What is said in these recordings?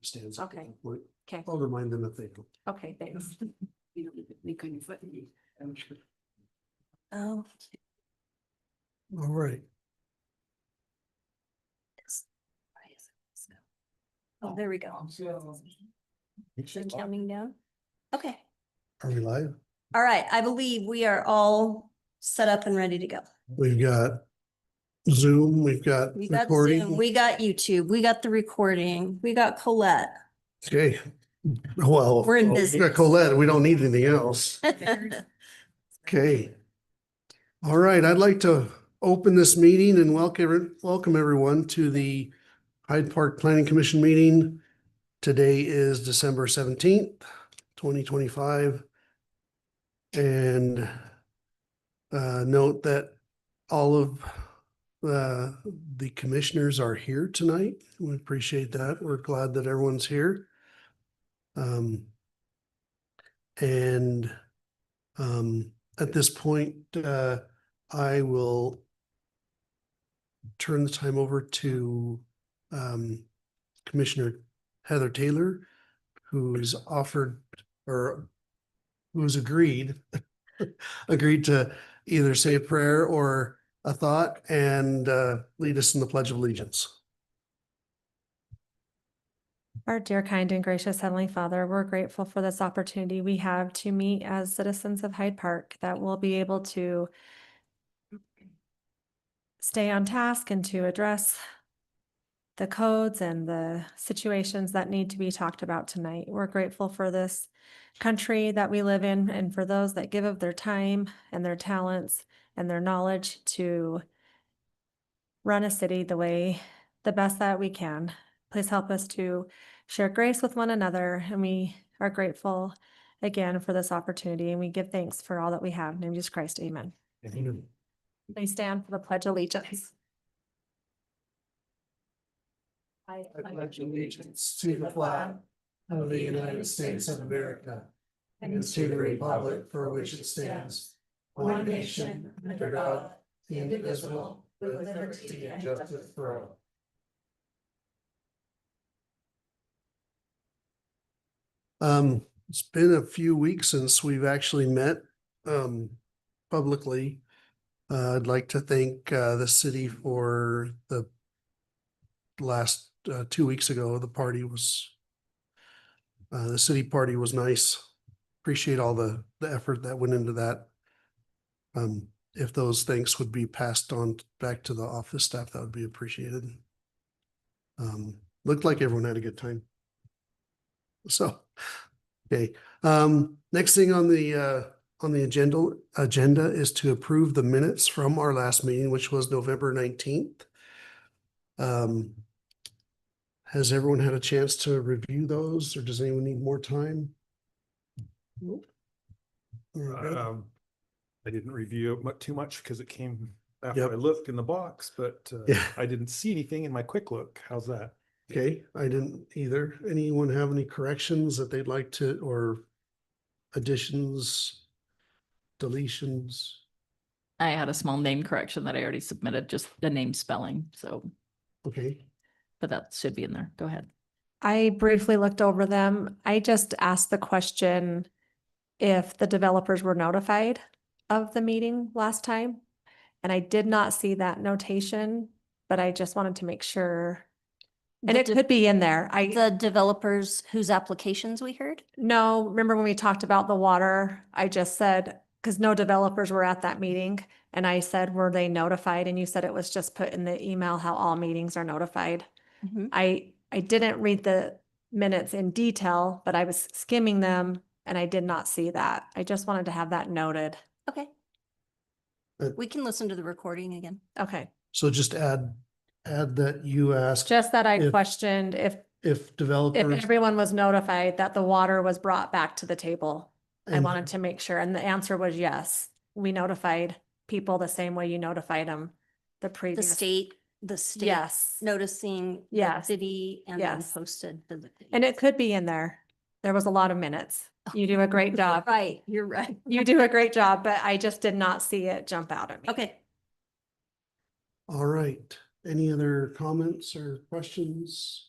Stands. Okay. Okay. I'll remind them if they don't. Okay, thanks. Oh, All right. oh, there we go. They're counting down. Okay. Are we live? All right. I believe we are all set up and ready to go. We've got Zoom, we've got We got recording. Zoom, we got YouTube, we got the recording, we got Colette. Okay. Well, We're in we business. got Colette. We don't need anything else. Okay. All right. I'd like to open this meeting and welcome everyone to the Hyde Park Planning Commission meeting. Today is December 17th, 2025. And note that all of the commissioners are here tonight. We appreciate that. We're glad that everyone's here. At this point, I will turn the time over to Commissioner Heather Taylor, who's offered or who's agreed to either say a prayer or a thought and lead us in the Pledge of Allegiance. Our dear, kind, and gracious Heavenly Father, we're grateful for this opportunity we have to meet as citizens of Hyde Park, that we'll be able to stay on task and to address the codes and the situations that need to be talked about tonight. We're grateful for this country that we live in and for those that give of their time and their talents and their knowledge to run a city the best that we can. Please help us to share grace with one another, and we are grateful again for this opportunity, and we give thanks for all that we have. In the name of Jesus Christ, amen. Amen. Please stand for the Pledge of Allegiance. I pledge allegiance to the flag of the United States of America and to the republic for which it stands, one nation, under God, indivisible, with liberty and justice for all. It's been a few weeks since we've actually met publicly. I'd like to thank the city for the last 2 weeks ago. The city party was nice. Appreciate all the effort that went into that. If those thanks would be passed on back to the office staff, that would be appreciated. Looked like everyone had a good time. So, okay. Next thing on the agenda is to approve the minutes from our last meeting, which was November 19th. Has everyone had a chance to review those, or does anyone need more time? I didn't review it too much because it came after Yep. I looked in the box, but Yeah. I didn't see anything in my quick look. How's that? Okay, I didn't either. Anyone have any corrections that they'd like to, or additions, deletions? I had a small name correction that I already submitted, just the name spelling, so, Okay, but that should be in there. Go ahead. I briefly looked over them. I just asked the question if the developers were notified of the meeting last time. And I did not see that notation, but I just wanted to make sure. And it could be in there. The developers whose applications we heard? No, remember when we talked about the water, I just said, because no developers were at that meeting. And I said, were they notified? And you said it was just put in the email how all meetings are notified. Mhm. I didn't read the minutes in detail, but I was skimming them and I did not see that. I just wanted to have that noted. Okay. Uh, We can listen to the recording again. Okay. so just add that you asked Just that I If- questioned if developers. everyone was notified that the water was brought back to the table. I and- wanted to make sure, and the answer was yes. We notified people the same way you notified them the The previous. state Yes. noticing the Yes. city and then Yes. posted physically. And it could be in there. There was a lot of minutes. You do a great job. Right, you're right. You do a great job, but I just did not see it jump out at me. Okay. All right. Any other comments or questions?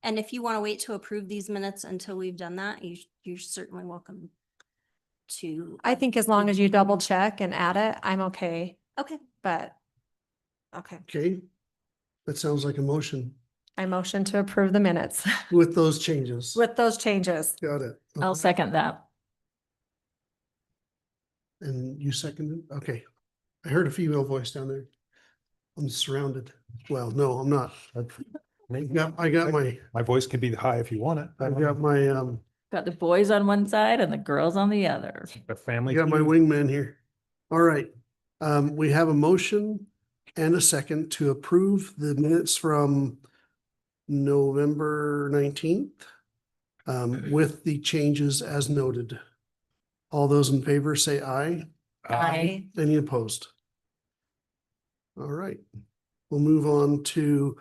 And if you want to wait to approve these minutes until we've done that, you're certainly welcome to. I think as long as you double check and add it, I'm okay, Okay, but, okay. Okay, that sounds like a motion I motion to approve the minutes with those changes. with those changes. Got it. I'll second that. And you seconded? Okay. I heard a female voice down there. I'm surrounded. Well, no, I'm not. I got My voice can be high if you want it. I've got my, Got the boys on one side and the girls on the other. A family. I got my feud. wingman here. All right. We have a motion and a second to approve the minutes from November 19th with the changes as noted. All those in favor say aye. Aye. Any opposed? All right. We'll move on to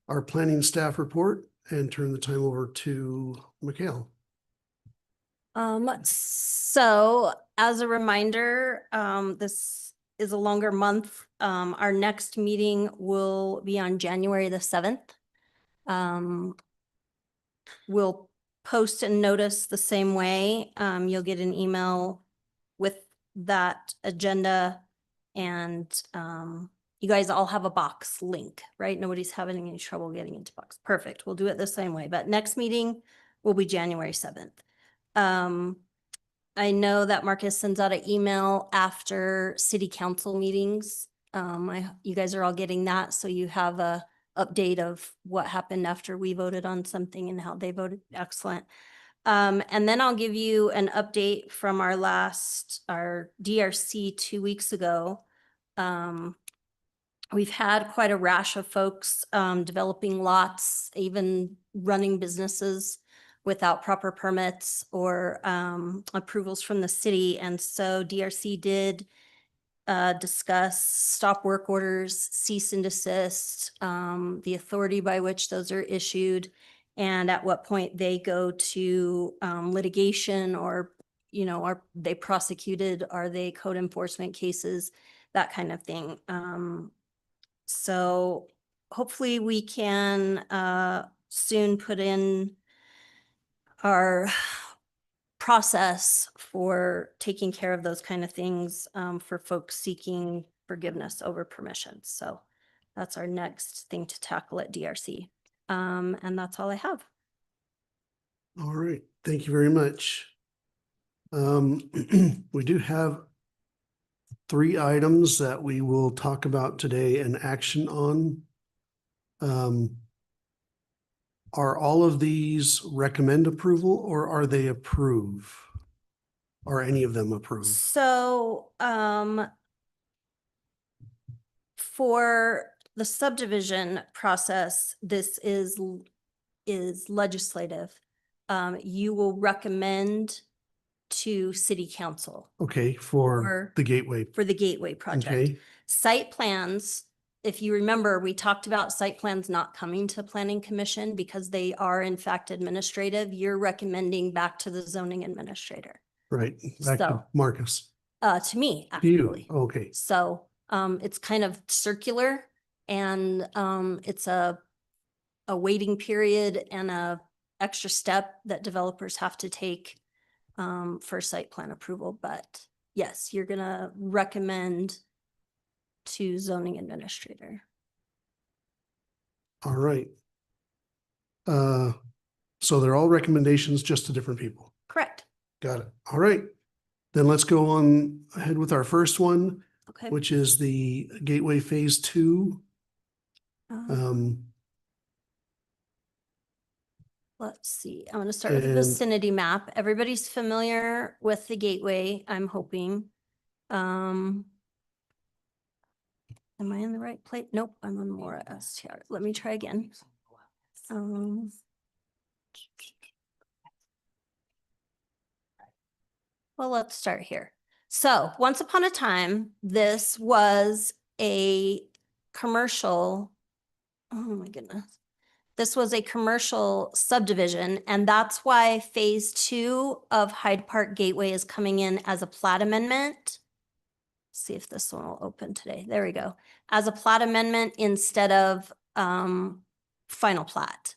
our planning staff report and turn the time over to Mikhail. so as a reminder, this is a longer month. Our next meeting will be on January the 7th. We'll post and notice the same way. You'll get an email with that agenda and, you guys all have a box link, right? Nobody's having any trouble getting into box. Perfect. We'll do it the same way, but next meeting will be January 7th. I know that Marcus sends out an email after city council meetings. You guys are all getting that, so you have a update of what happened after we voted on something and how they voted. Excellent. And then I'll give you an update from our DRC 2 weeks ago. We've had quite a rash of folks developing lots, even running businesses without proper permits or approvals from the city. And so DRC did discuss stop work orders, cease and desist, the authority by which those are issued, and at what point they go to litigation or, are they prosecuted? Are they code enforcement cases? That kind of thing. So hopefully we can soon put in our process for taking care of those kind of things for folks seeking forgiveness over permissions. So that's our next thing to tackle at DRC. And that's all I have. All right, thank you very much. We do have 3 items that we will talk about today and action on. Are all of these recommend approval or are they approve? Are any of them approved? So for the subdivision process, this is legislative. You will recommend to city council Okay, for Or- the gateway. for the gateway project. Okay, Site plans, if you remember, we talked about site plans not coming to planning commission because they are in fact administrative. You're recommending back to the zoning administrator, right. Back to So- Marcus. to me, To you, actually. okay. So it's kind of circular and it's a waiting period and a extra step that developers have to take for site plan approval. But yes, you're gonna recommend to zoning administrator. All right. So they're all recommendations just to different people. Correct. Got it. All right. Then let's go on ahead with our first one, Okay. which is the Gateway Phase 2. Let's see, I'm gonna start with the And- vicinity map. Everybody's familiar with the gateway, I'm hoping. Am I in the right place? Nope, I'm on Laura S here. Let me try again. Well, let's start here. So once upon a time, this was a commercial. Oh my goodness. This was a commercial subdivision, and that's why phase 2 of Hyde Park Gateway is coming in as a plat amendment. See if this one will open today. There we go. As a plat amendment instead of final plat.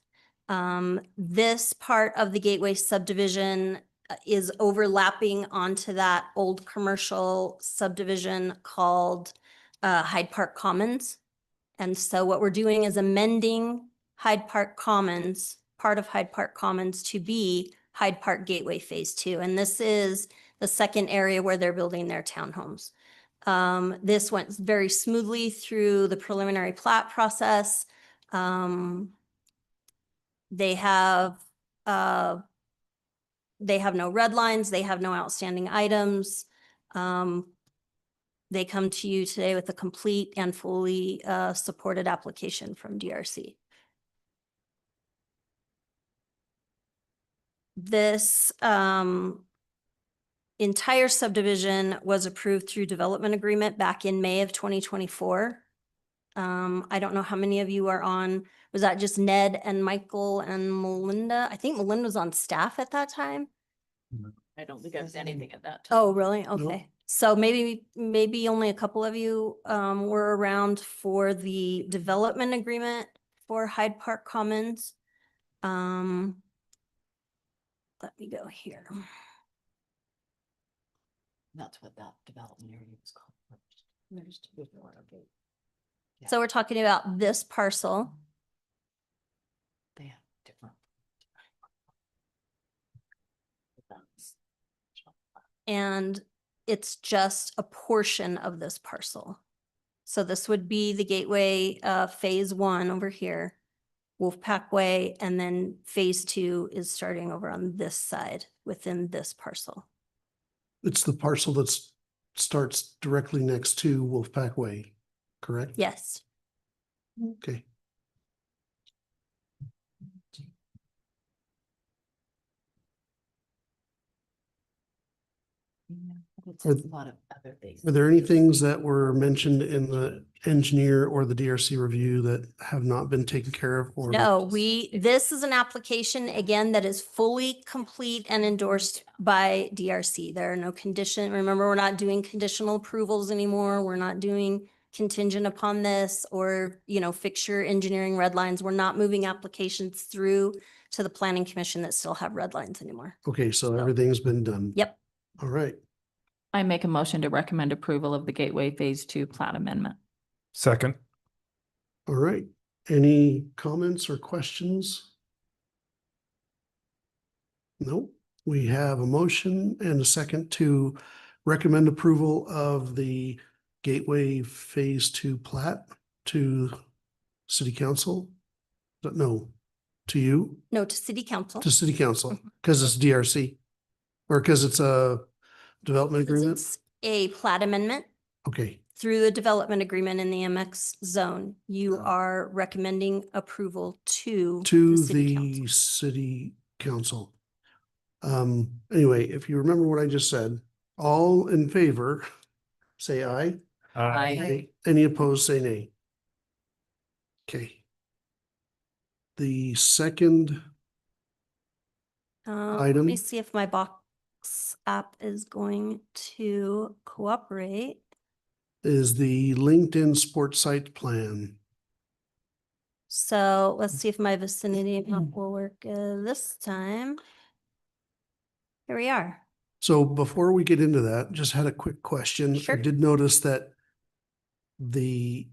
This part of the Gateway subdivision is overlapping onto that old commercial subdivision called Hyde Park Commons. And so what we're doing is amending Hyde Park Commons, part of Hyde Park Commons, to be Hyde Park Gateway Phase 2. And this is the second area where they're building their townhomes. This went very smoothly through the preliminary plat process. They have no red lines. They have no outstanding items. They come to you today with a complete and fully supported application from DRC. This entire subdivision was approved through development agreement back in May of 2024. I don't know how many of you are on, was that just Ned and Michael and Melinda? I think Melinda was on staff at that time. I don't think I was anything at that time. Oh, really? Okay. So maybe only a couple of you were around for the development agreement for Hyde Park Commons. Let me go here. That's what that development area was called first. Okay. Yeah. So we're talking about this parcel. They have different. And it's just a portion of this parcel. So this would be the Gateway Phase 1 over here, Wolfpack Way, and then Phase 2 is starting over on this side within this parcel. It's the parcel that starts directly next to Wolfpack Way, correct? Yes. Okay. It's Are- a lot of other things. Are there any things that were mentioned in the engineer or the DRC review that have not been taken care of? Or No, this is an application again that is fully complete and endorsed by DRC. There are no condition. Remember, we're not doing conditional approvals anymore. We're not doing contingent upon this or, fixture engineering red lines. We're not moving applications through to the planning commission that still have red lines anymore. Okay, so everything's been done. Yep. All right. I make a motion to recommend approval of the Gateway Phase 2 plat amendment. Second. All right. Any comments or questions? No, we have a motion and a second to recommend approval of the Gateway Phase 2 plat to City Council. No, to you, No, to city council. to City Council, because it's DRC or because it's a development agreement. It's a plat amendment. Okay, Through the development agreement in the MX zone, you are recommending approval to to city the council. City Council. Anyway, if you remember what I just said, all in favor, say aye. Aye. Any opposed, say nay. Okay. The second Let item. me see if my box app is going to cooperate. is the LinkedIn sports site plan. So let's see if my vicinity map will work this time. Here we are. So before we get into that, just had a quick question. Sure. I did notice that the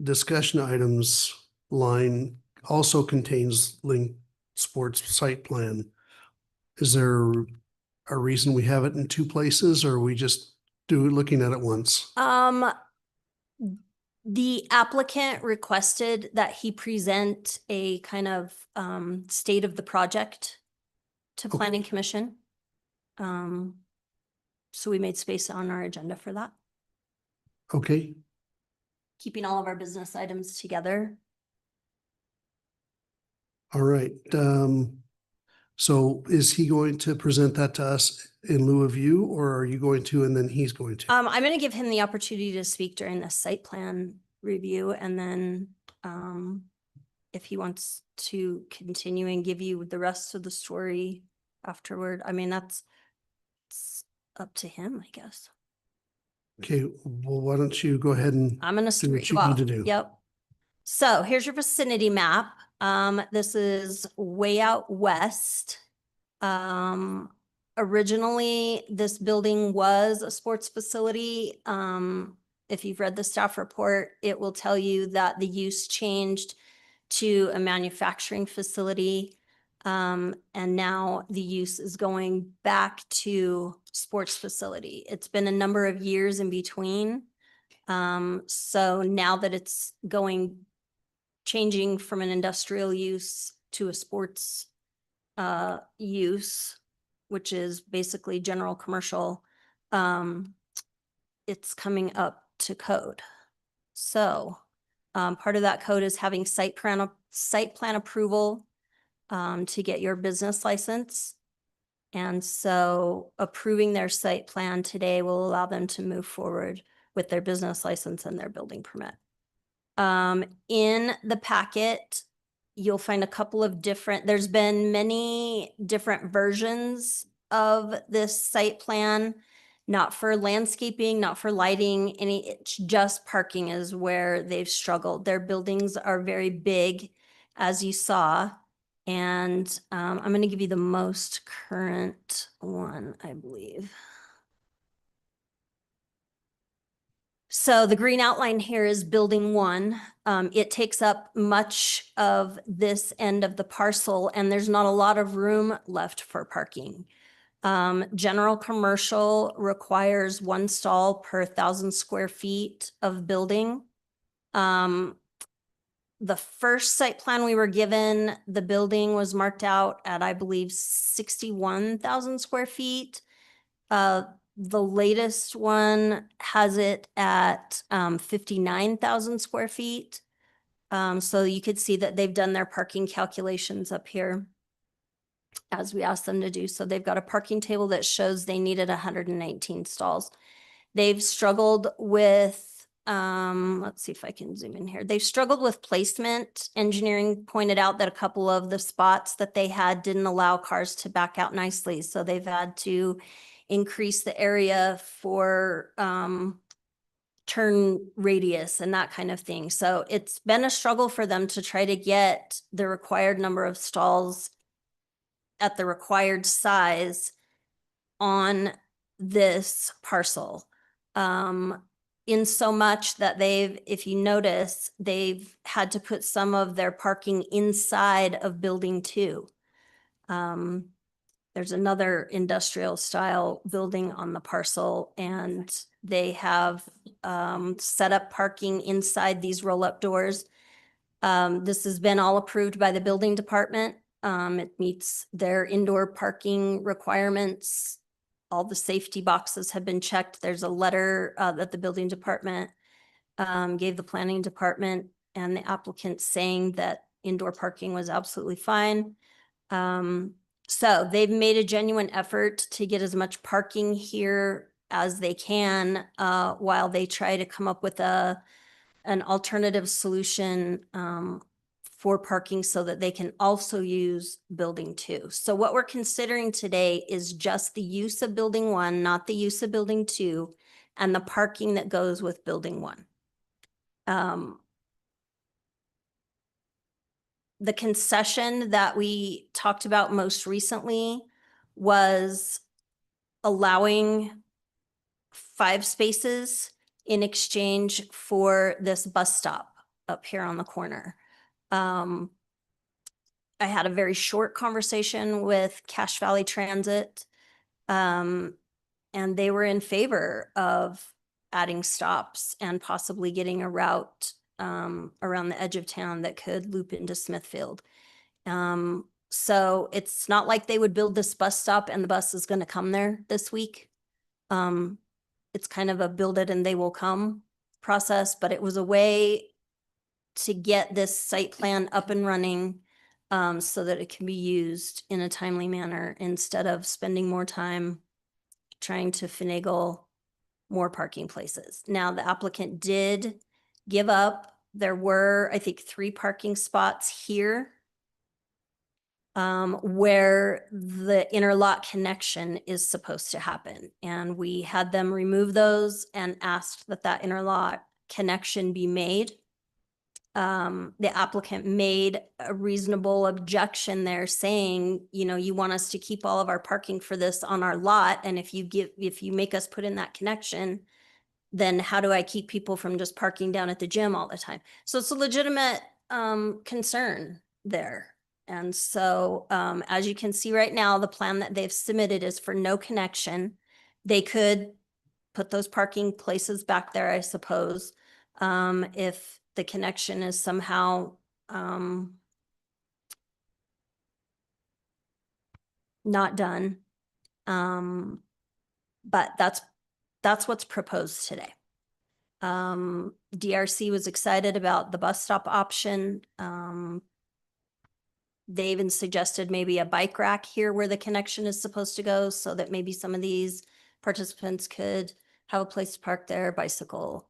discussion items line also contains link sports site plan. Is there a reason we have it in two places, or are we just looking at it once? The applicant requested that he present a kind of state of the project to Okay. Planning Commission. So we made space on our agenda for that, Okay, keeping all of our business items together. all right. So is he going to present that to us in lieu of you, or are you going to, and then he's going to? I'm going to give him the opportunity to speak during the site plan review, and then if he wants to continue and give you the rest of the story afterward, I mean, it's up to him, I guess. Okay, well, why don't you go ahead and I'm gonna do what street you go need to out. do. Yep. So here's your vicinity map. This is way out west. Originally, this building was a sports facility. If you've read the staff report, it will tell you that the use changed to a manufacturing facility. And now the use is going back to sports facility. It's been a number of years in between. So now that it's changing from an industrial use to a sports use, which is basically general commercial, it's coming up to code. So part of that code is having site plan approval to get your business license. And so approving their site plan today will allow them to move forward with their business license and their building permit. In the packet, you'll find a couple of there's been many different versions of this site plan, not for landscaping, not for lighting, it's just parking is where they've struggled. Their buildings are very big, as you saw. And I'm going to give you the most current one, I believe. So the green outline here is building 1. It takes up much of this end of the parcel, and there's not a lot of room left for parking. General commercial requires 1 stall per 1,000 square feet of building. The first site plan we were given, the building was marked out at, I believe, 61,000 square feet. The latest one has it at 59,000 square feet. So you could see that they've done their parking calculations up here as we asked them to do. So they've got a parking table that shows they needed 119 stalls. They've struggled with, let's see if I can zoom in here. They've struggled with placement. Engineering pointed out that a couple of the spots that they had didn't allow cars to back out nicely. So they've had to increase the area for turn radius and that kind of thing. So it's been a struggle for them to try to get the required number of stalls at the required size on this parcel. In so much that if you notice, they've had to put some of their parking inside of building 2. There's another industrial style building on the parcel, and they have set up parking inside these roll-up doors. This has been all approved by the building department. It meets their indoor parking requirements. All the safety boxes have been checked. There's a letter that the building department gave the planning department and the applicant saying that indoor parking was absolutely fine. So they've made a genuine effort to get as much parking here as they can while they try to come up with an alternative solution for parking so that they can also use building 2. So what we're considering today is just the use of building 1, not the use of building 2, and the parking that goes with building 1. The concession that we talked about most recently was allowing 5 spaces in exchange for this bus stop up here on the corner. I had a very short conversation with Cache Valley Transit, and they were in favor of adding stops and possibly getting a route around the edge of town that could loop into Smithfield. So it's not like they would build this bus stop and the bus is going to come there this week. It's kind of a build it and they will come process, but it was a way to get this site plan up and running so that it can be used in a timely manner instead of spending more time trying to finagle more parking places. Now, the applicant did give up. There were, I think, 3 parking spots here where the interlock connection is supposed to happen. And we had them remove those and asked that that interlock connection be made. The applicant made a reasonable objection there saying, you know, you want us to keep all of our parking for this on our lot. And if you make us put in that connection, then how do I keep people from just parking down at the gym all the time? So it's a legitimate concern there. And so as you can see right now, the plan that they've submitted is for no connection. They could put those parking places back there, I suppose, if the connection is somehow not done. But that's what's proposed today. DRC was excited about the bus stop option. They even suggested maybe a bike rack here where the connection is supposed to go so that maybe some of these participants could have a place to park their bicycle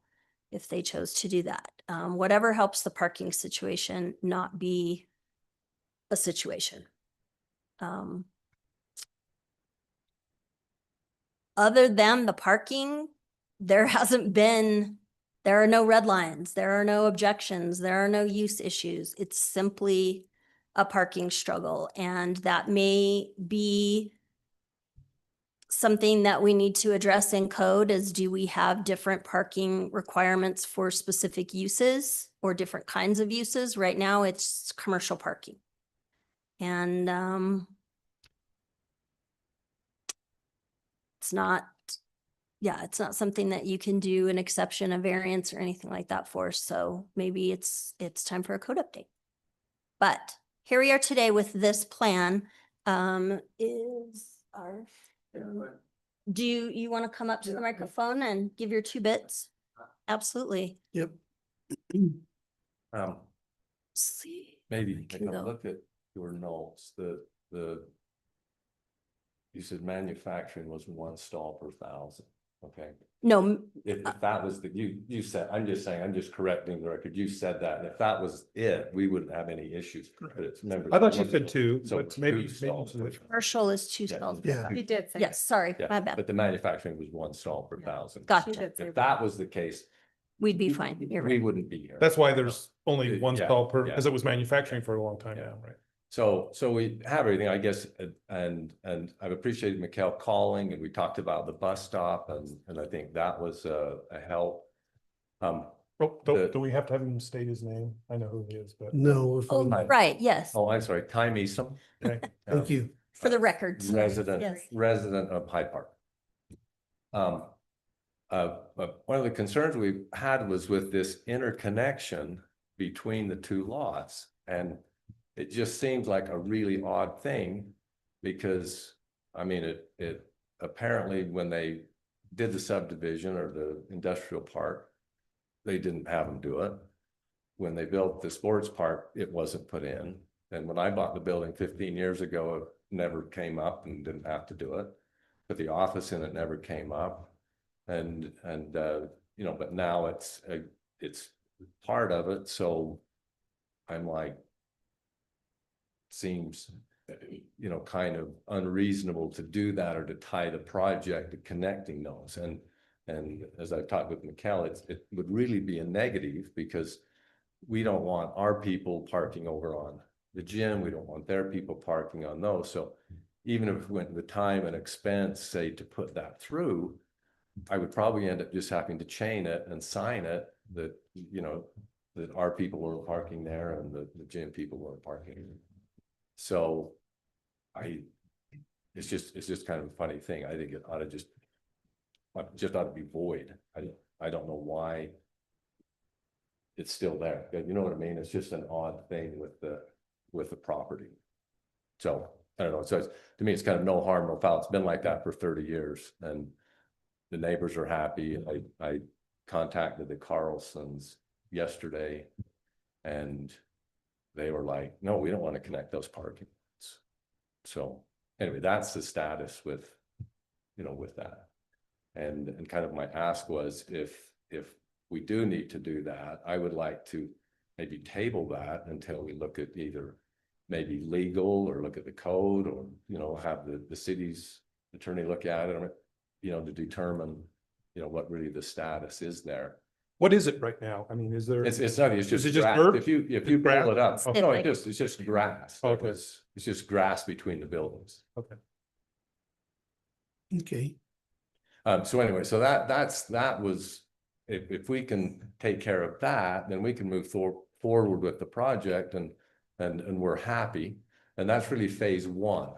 if they chose to do that. Whatever helps the parking situation not be a situation. Other than the parking, there are no red lines, there are no objections, there are no use issues. It's simply a parking struggle. And that may be something that we need to address in code is, do we have different parking requirements for specific uses or different kinds of uses? Right now, it's commercial parking. And it's not something that you can do an exception, a variance or anything like that for. So maybe it's time for a code update. But here we are today with this plan. Do you want to come up to the microphone and give your 2 bits? Absolutely. Yep. See. Maybe I take can a go. look at your notes, you said manufacturing was 1 stall per 1,000, okay? No, If that was you said, I'm just correcting the record, you said that, and if that was it, we wouldn't have any issues. But it's, remember. I thought you one said stall. 2, So but it's maybe. 2 stalls per- commercial is 2 Yeah. stalls. Yeah. He did say. Yes, sorry, Yeah, my bad. but the manufacturing was 1 stall per 1,000. Gotcha. If that was the case, We'd be fine. You're we right. wouldn't be here. That's why there's only 1 Yeah, stall per, yeah. because it was manufacturing for a long time Yeah. now, right? So we have everything, I guess, and I've appreciated Mikkel calling, and we talked about the bus stop, and I think that was a help. Oh, The- do we have to have him state his name? I know who he is, but. No, if Oh, I'm, right, yes, Oh, I'm sorry, Ty Meeson. Okay. thank you. for the record. sorry. Resident, resident of Hyde Park. But one of the concerns we had was with this interconnection between the 2 lots, and it just seems like a really odd thing, because, I mean, it apparently when they did the subdivision or the industrial park, they didn't have them do it. When they built the sports park, it wasn't put in. And when I bought the building 15 years ago, it never came up and didn't have to do it. But the office in it never came up. And you know, but now it's part of it. So I'm like, seems, you know, kind of unreasonable to do that or to tie the project to connecting those. And as I've talked with Mikkel, it would really be a negative, because we don't want our people parking over on the gym. We don't want their people parking on those. So even if we went the time and expense, say, to put that through, I would probably end up just having to chain it and sign it that, you know, that our people weren't parking there and the gym people weren't parking. So it's just kind of a funny thing. I think it ought to just ought to be void. I don't know why it's still there. You know what I mean? It's just an odd thing with the property. So I don't know. So to me, it's kind of no harm, no foul. It's been like that for 30 years, and the neighbors are happy. I contacted the Carlsons yesterday, and they were like, no, we don't want to connect those parking lots. So anyway, that's the status with, you know, with that. And kind of my ask was, if we do need to do that, I would like to maybe table that until we look at either maybe legal or look at the code or, you know, have the city's attorney look at it, you know, to determine, you know, what really the status is there. What is it right now? I mean, is there? It's not, it's Is just it just grass. dirt? If you It's pull grass? it up, Okay. no, it's just grass. Okay. It's just grass between the buildings. Okay. Okay, So anyway, so that was, if we can take care of that, then we can move forward with the project and we're happy. And that's really phase one.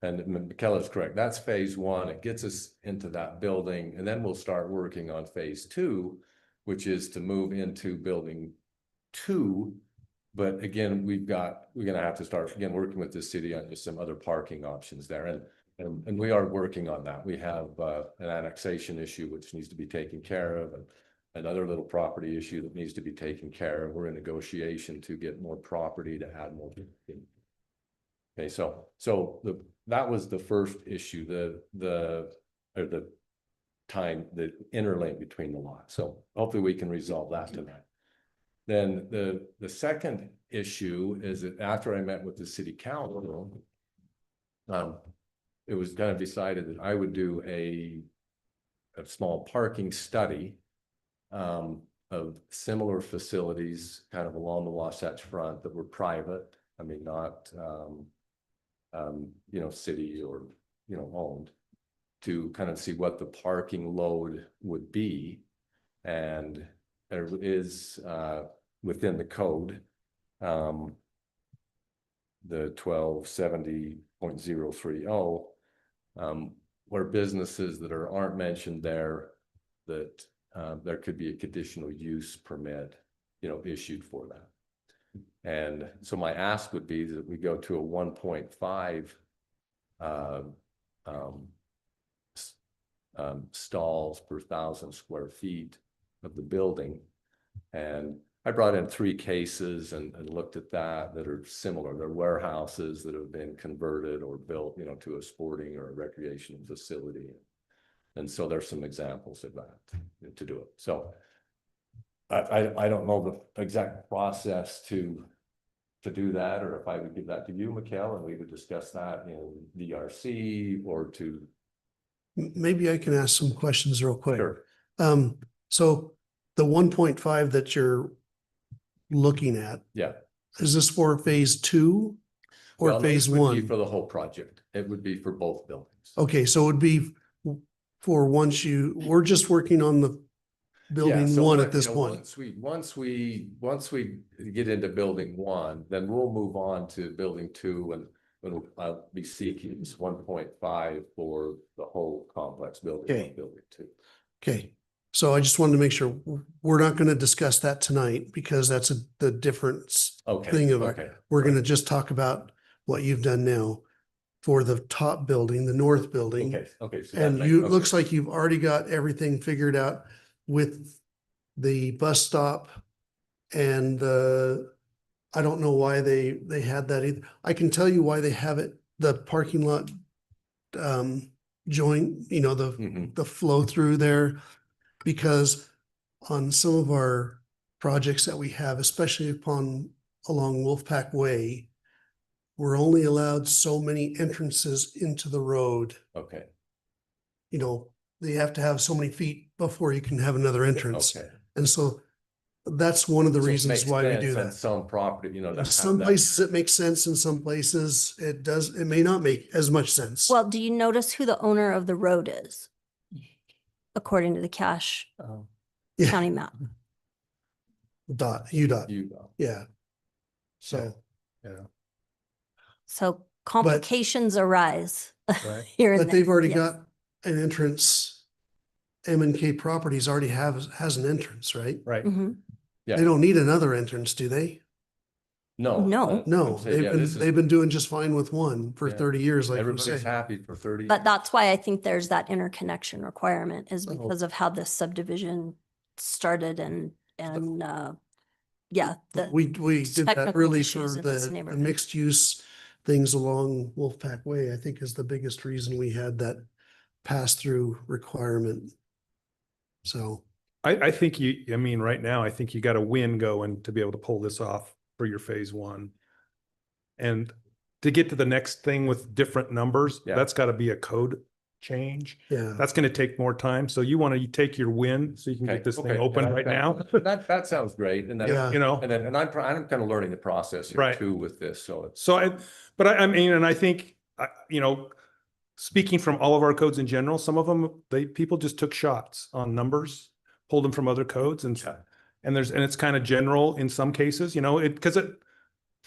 And Michaela's correct. That's phase one. It gets us into that building, and then we'll start working on phase two, which is to move into building 2. But again, we're gonna have to start again working with the city on just some other parking options there. And we are working on that. We have an annexation issue which needs to be taken care of, and another little property issue that needs to be taken care of. We're in negotiation to get more property to add more. Okay, so that was the first issue, the interlink between the lots. So hopefully we can resolve that tonight. Then the second issue is that after I met with the city council, it was kind of decided that I would do a small parking study of similar facilities kind of along the Wasatch Front that were private. I mean, not you know, city or, you know, owned, to kind of see what the parking load would be. And there is within the code, the 1270.030, where businesses that aren't mentioned there, that there could be a conditional use permit, you know, issued for that. And so my ask would be that we go to a 1.5 stalls per 1,000 square feet of the building. And I brought in 3 cases and looked at that are similar. They're warehouses that have been converted or built, you know, to a sporting or a recreational facility. And so there's some examples of that to do it. So I don't know the exact process to do that, or if I would give that to you, Mikhail, and we would discuss that in DRC or to. maybe I can ask some questions real quick. Sure. So the 1.5 that you're looking at, Yeah. is this for phase 2 or Well, phase it would be 1? for the whole project. It would be for both buildings. Okay, so it would be for we're just working on the Yeah, building so 1 what, at this you know, point. once we get into building 1, then we'll move on to building 2, and I'll be seeking 1.5 for the whole complex building. Okay. Building 2. Okay, so I just wanted to make sure we're not going to discuss that tonight because that's the difference Okay. thing of Okay. we're going to just talk about what you've done now for the top building, the north building. Okay. Okay. So And that you, makes- looks like you've already got everything figured out with the bus stop and I don't know why they had that either. I can tell you why they have it, the parking lot joint, you know, Mhm. the flow through there. Because on some of our projects that we have, especially along Wolfpack Way, we're only allowed so many entrances into the road. Okay. You know, they have to have so many feet before you can have another entrance. Okay. And so that's one of the So it reasons makes why we sense do on that. some property, you know, to In have some that- places it makes sense, in some places it may not make as much sense. Well, do you notice who the owner of the road is? According to the Cache Yeah. County map. UDOT, You know. yeah. So, So complications arise Right. here and but there. they've already Yes. got an entrance. M&K Properties already has an entrance, right? Right. Mhm. Yeah. They don't need another entrance, do they? No. No, I'm saying, yeah, this is- they've been doing just fine with one for Yeah. 30 years, like you Everybody's say. happy for 30. But that's why I think there's that interconnection requirement is Oh. because of how this subdivision started and yeah. the- We did that technical really issues for in this the neighborhood. mixed use things along Wolfpack Way, I think is the biggest reason we had that pass-through requirement. So, I think I mean, right now, I think you got a win going to be able to pull this off for your phase 1. And to get to the next thing with different numbers, Yeah. that's gotta be a code change. Yeah. That's gonna take more time. So you want to take your win so you can Okay, get this thing okay, open yeah, right that- now. That sounds great. And then, Yeah. You know? and then, and I'm kind of learning the process here Right. too with this. So it's, So I mean, and I think, you know, speaking from all of our codes in general, some of them, people just took shots on numbers, pulled them from other codes and, Yeah. and it's kind of general in some cases, you know,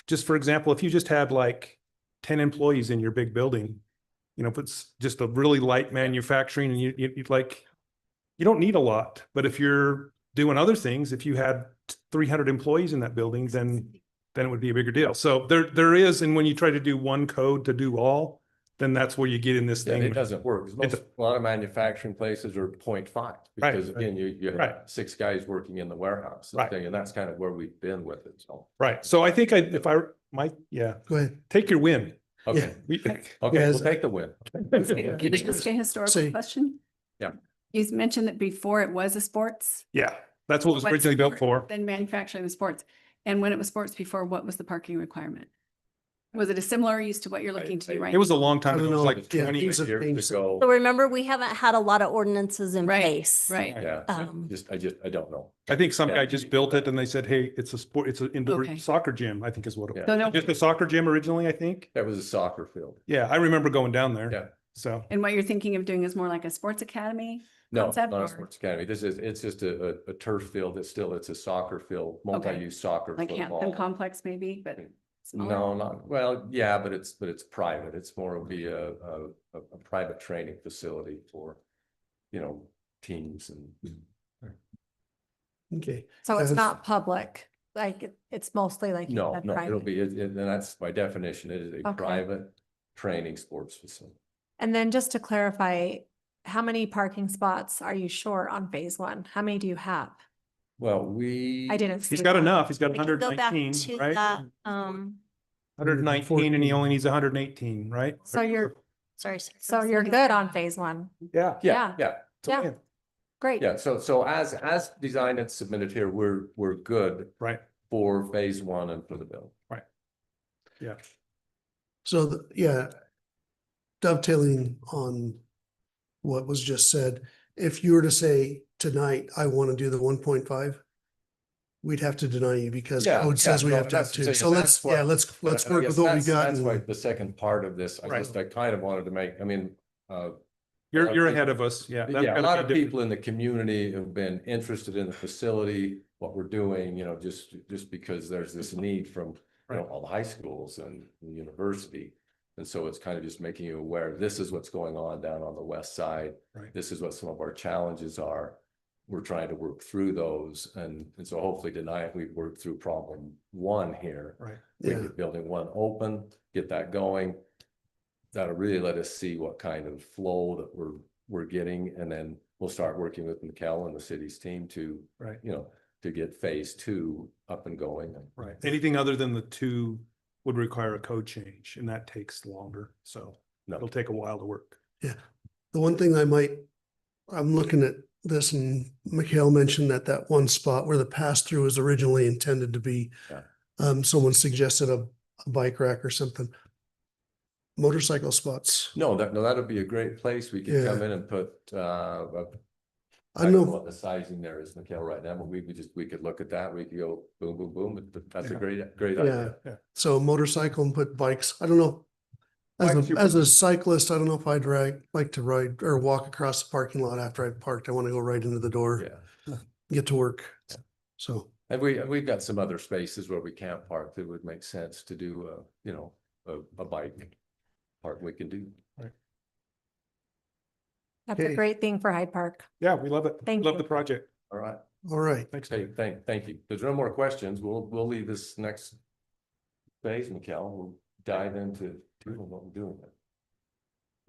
just for example, if you just had like 10 employees in your big building, you know, if it's just a really light manufacturing and you like, you don't need a lot, but if you're doing other things, if you had 300 employees in that building, then it would be a bigger deal. So there is, and when you try to do one code to do all, then that's where you get in this yeah, thing. it doesn't work. 'Cause a lot of manufacturing places are 0.5 because Right. again, you Right. have 6 guys working in the warehouse. Right. And that's kind of where we've been with it. So, Right. So I think if I might, yeah, Go ahead. take your win. okay, okay, Yes. we'll take the win. Can I ask a historical Say- question? Yeah. You mentioned that before it was a sports. Yeah, that's what it was What originally built sport? for. Then manufacturing the sports. And when it was sports before, what was the parking requirement? Was it a similar use to what you're looking to do right? It was a long I time don't ago. It was know. like Yeah, 20 things have years changed. ago. So remember, we haven't had a lot of ordinances in Right, place. Right. Yeah, Um, I don't know. I think some Yeah. guy just built it and they said, hey, it's an indoor Okay. soccer gym, I think is what it Yeah. was. So no, Just a soccer gym originally, I think. That was a soccer field. Yeah, I remember going down there. Yeah. So, and what you're thinking of doing is more like a sports academy? No, Concept not a or- sports academy. It's just a turf field. It's a soccer field, multi-use soccer Like Hampton football. Complex maybe, but smaller? No, not, well, yeah, but it's private. It's more of a private training facility for, you know, teams and. Okay. So it's Yes. not public, like it's mostly like. you No, said, no, it'll private. be, and that's by definition, it is a Okay. private training sports facility. And then just to clarify, how many parking spots are you short on phase one? How many do you have? Well, we. I didn't. he's see got that. enough. He's got we can go back 119, to right? that, 119 and he only needs 118, right? So you're, sorry. so you're good on phase one. Yeah. Yeah, Yeah. yeah, Yeah, great. yeah. So as designed and submitted here, we're good Right. for phase one and for the bill. Yeah. So, yeah, dovetailing on what was just said, if you were to say tonight, I want to do the 1.5, we'd have to deny you because Yeah, code says yeah, we no, have to have that's- two. so So let's, that's what- yeah, let's But I work guess with what we that's- got. That's why and- the second part of this, Right. I kind of wanted to make, I mean, You're ahead of us. Yeah. that's yeah, a gotta lot be of different. people in the community have been interested in the facility, what we're doing, you know, just because there's this need from, you know, Right. all the high schools and the university. And so it's kind of just making you aware, this is what's going on down on the west side. Right. This is what some of our challenges are. We're trying to work through those. And so hopefully tonight we've worked through problem one here. Right. We Yeah. get building one open, get that going. That'll really let us see what kind of flow that we're getting, and then we'll start working with Mikkel and the city's team to, Right. you know, to get phase two up and going. Right. Anything other than the two would require a code change and that takes longer. So No. it'll take a while to work. The one thing I'm looking at this and Mikhail mentioned that one spot where the pass-through was originally intended to be, Yeah. Someone suggested a bike rack or something. Motorcycle spots. No, that'd be a great place. We could Yeah. come in and put, I don't know. what the sizing there is, Mikkel, right now, but we could look at that. We could go boom, boom, boom. But that's a Yeah. great Yeah. idea. So motorcycle and put bikes, I don't know. Bikes you As a cyclist, I don't know if I'd like to ride or walk across the parking lot after I've parked. I want to go right into the door, Yeah. get to work. Yeah. So, And we've got some other spaces where we can't park that would make sense to do, you know, a bike park we can do. That's a Okay. great thing for Hyde Park. Yeah, we love it. Thank Love you. the project. All right. all right. Thanks. Hey, Dave. thank you. If there's no more questions, we'll leave this next phase, Mikkel. We'll dive into doing what we're doing.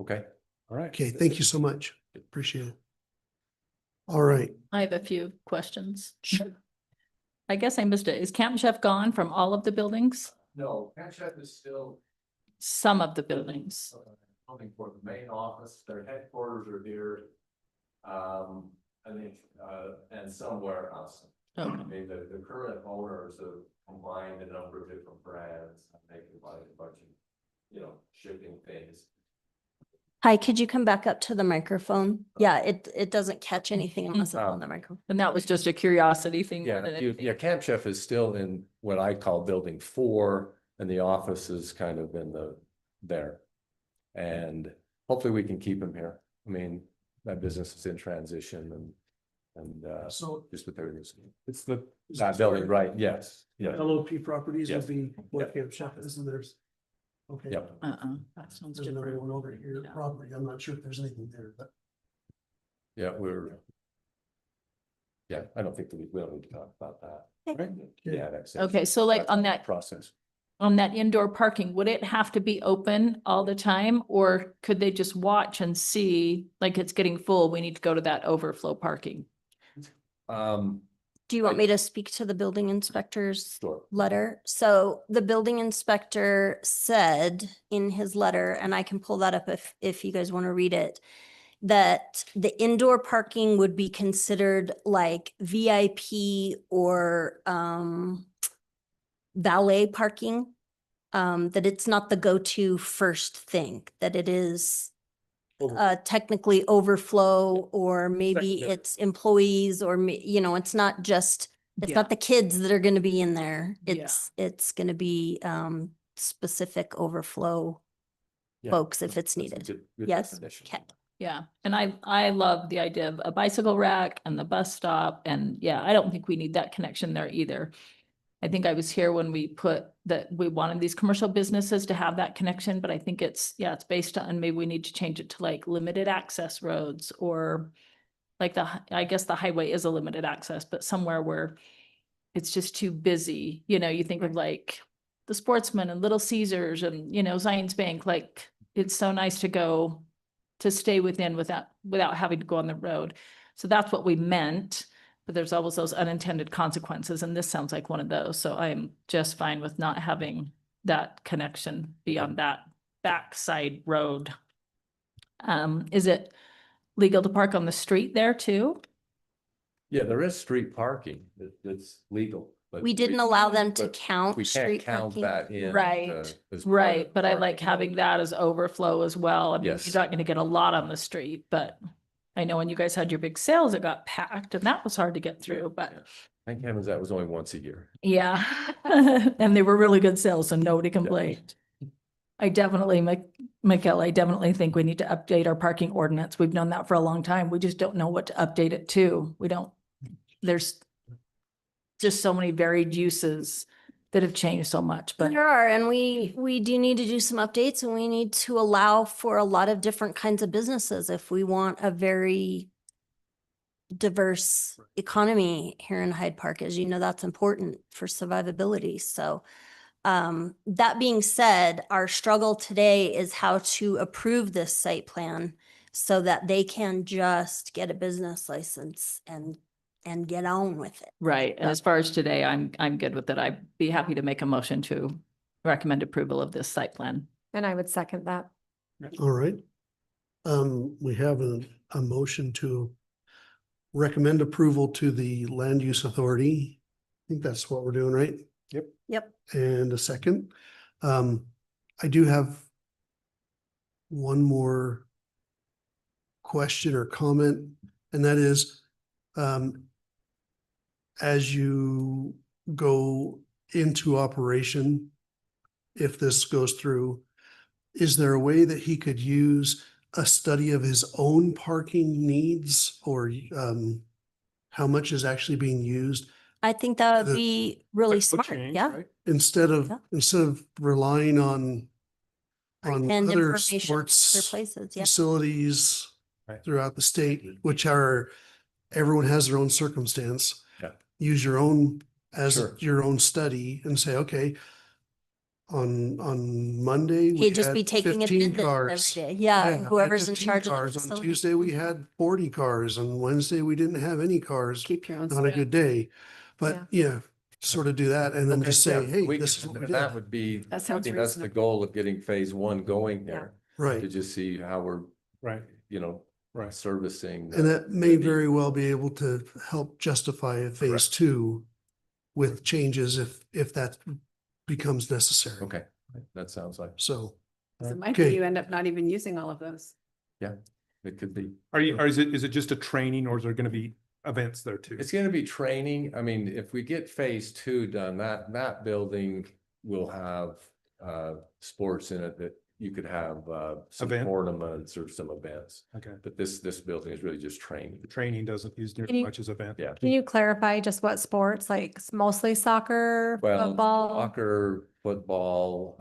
Okay, All right. Okay, thank you so much. Appreciate it. All right. I have a few questions. I guess I missed it. Is Camp Chef gone from all of the buildings? no, Chef is still Some of the buildings. coming for the main office. Their headquarters are here. I think, and somewhere else. I mean, the current owners have combined a number of different brands, and they combined a bunch of, you know, shipping things. Hi, could you come back up to the microphone? Yeah, it doesn't catch anything unless it's on the microphone. And that was just a curiosity thing. more Yeah, than anything. yeah, Camp Chef is still in what I call building 4, and the office is kind of in there. And hopefully we can keep him here. I mean, that business is in transition and So just with everything. It's the, That building, right, yes, yeah, LOP properties Yes. would be what Camp Chef is, and there's. Okay. yep. That sounds There's another different. one over here, Yeah. probably. I'm not sure if there's anything there, but. Yeah, I don't think we don't need to talk about that. Okay. Right? Yeah, that's. it. Okay, so like That's on the that, process. on that indoor parking, would it have to be open all the time? Or could they just watch and see, like it's getting full, we need to go to that overflow parking? Do you want me to speak to the building inspector's Sure. letter? So the building inspector said in his letter, and I can pull that up if you guys want to read it, that the indoor parking would be considered like VIP or valet parking. That it's not the go-to first thing, that it is technically overflow, or maybe Secondary. it's employees, or you know, it's not just, it's Yeah. not the kids that are gonna be in there. Yeah. It's gonna be specific overflow Yeah, folks if that's it's a needed. good Yes, definition. okay. Yeah, and I love the idea of a bicycle rack and the bus stop, and yeah, I don't think we need that connection there either. I think I was here when we put that we wanted these commercial businesses to have that connection, but I think it's based on, maybe we need to change it to like limited access roads, or like I guess the highway is a limited access, but somewhere where it's just too busy, you know, you think of like the Sportsman and Little Caesars and, you know, Zions Bank, like it's so nice to go to stay within without having to go on the road. So that's what we meant, but there's always those unintended consequences, and this sounds like one of those. So I'm just fine with not having that connection beyond that backside road. Is it legal to park on the street there too? Yeah, there is street parking that's legal, but. We didn't allow them to but count We can't street count parking. that in. Right, as part of Right, but I like parking. having that as overflow as well. I mean, Yes. you're not gonna get a lot on the street, but I know when you guys had your big sales, it got packed and that was hard to get through, but Yeah. Thank heavens that was only once a year. yeah. And they were really good sales, so nobody complained. I definitely, Mikkel, I definitely think we need to update our parking ordinance. We've known that for a long time. We just don't know what to update it to. There's just so many varied uses that have changed so much, but There are, and we do need to do some updates, and we need to allow for a lot of different kinds of businesses if we want a very diverse economy here in Hyde Park. As you know, that's important for survivability. So that being said, our struggle today is how to approve this site plan so that they can just get a business license and get on with it. right. And as far as today, I'm good with it. I'd be happy to make a motion to recommend approval of this site plan. And I would second that. All right. We have a motion to recommend approval to the Land Use Authority. I think that's what we're doing, right? Yep. And a second. I do have one more question or comment, and that is, as you go into operation, if this goes through, is there a way that he could use a study of his own parking needs, or how much is actually being used I think that would The- be really Quick smart. change, Yeah. right? instead Yeah. of relying on And other information for sports places. Yeah. facilities Right. throughout the state, which are, everyone has their own circumstance. Yeah. Use your own as Sure. your own study and say, okay, on Monday, we He'd just be had taking 15 attendance every cars. day. Yeah, Yeah. we had Whoever's in 15 charge of the cars. On facility. Tuesday, we had 40 cars. On Wednesday, we didn't have any cars. Keep your own. Not a stuff. good day. But yeah, sort of do that and then Okay, just say, yeah, hey, we this can- is what we That did. would be, That I sounds think that's the reasonable. goal of getting phase 1 going here. To Right. just see how we're, Right. you know, Right. servicing. And that may the- very well be able to help justify a phase Correct. 2 with changes if that becomes necessary. Okay, that sounds like, So, 'Cause it might be Okay. you end up not even using all of those. it could be. Or is it just a training or is there going to be events there too? It's gonna be training. I mean, if we get phase 2 done, that building will have sports in it that you could have some Event? tournaments or some events. Okay. But this building is really just training. The training doesn't use near Can as you- much as event. Yeah. Can you clarify just what sports, like mostly soccer, Well, football? soccer, football,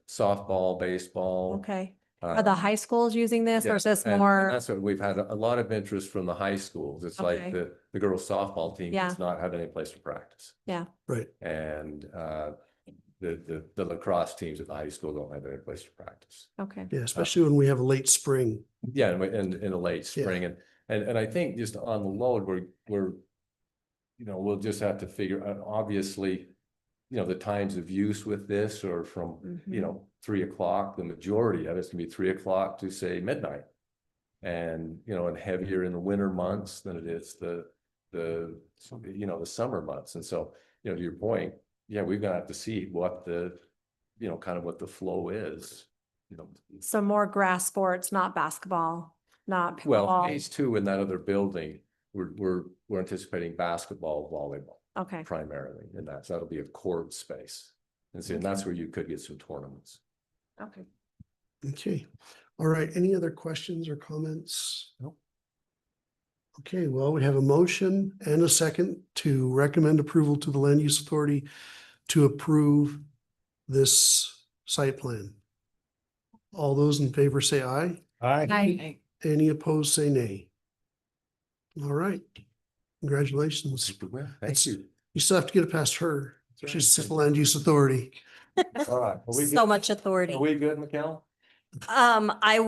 softball, baseball. Okay. Are the uh, high schools using this or yeah, is this and more? That's what we've had a lot of interest from the high schools. It's like Okay. the girls softball team Yeah. does not have any place to practice. right. And the lacrosse teams at the high school don't have any place to practice. Okay. Yeah, especially when we have a late spring. Yeah, in a late Yeah. spring and I think just on the load, we're, we'll just have to figure out, obviously, the times of use with this or from, Mhm. 3 o'clock, the majority of it's gonna be 3 o'clock to say midnight. And, and heavier in the winter months than it is the summer months. And so, to your point, yeah, we're gonna have to see what the, kind of what the flow is, So more grass sports, not basketball, not Well, pickleball. phase 2 in that other building, we're anticipating basketball, volleyball Okay. primarily, and so that'll be a court space. And that's where you could get some tournaments. Okay. Okay. All right. Any other questions or comments? Nope. Okay, well, we have a motion and a second to recommend approval to the Land Use Authority to approve this site plan. All those in favor say aye. Aye. Any opposed, say nay. All right. Congratulations. Thank It's- you. You still have to get it past her. That's She's right. the Land Use Authority. All right. So much authority. Are we good, Mikkel? I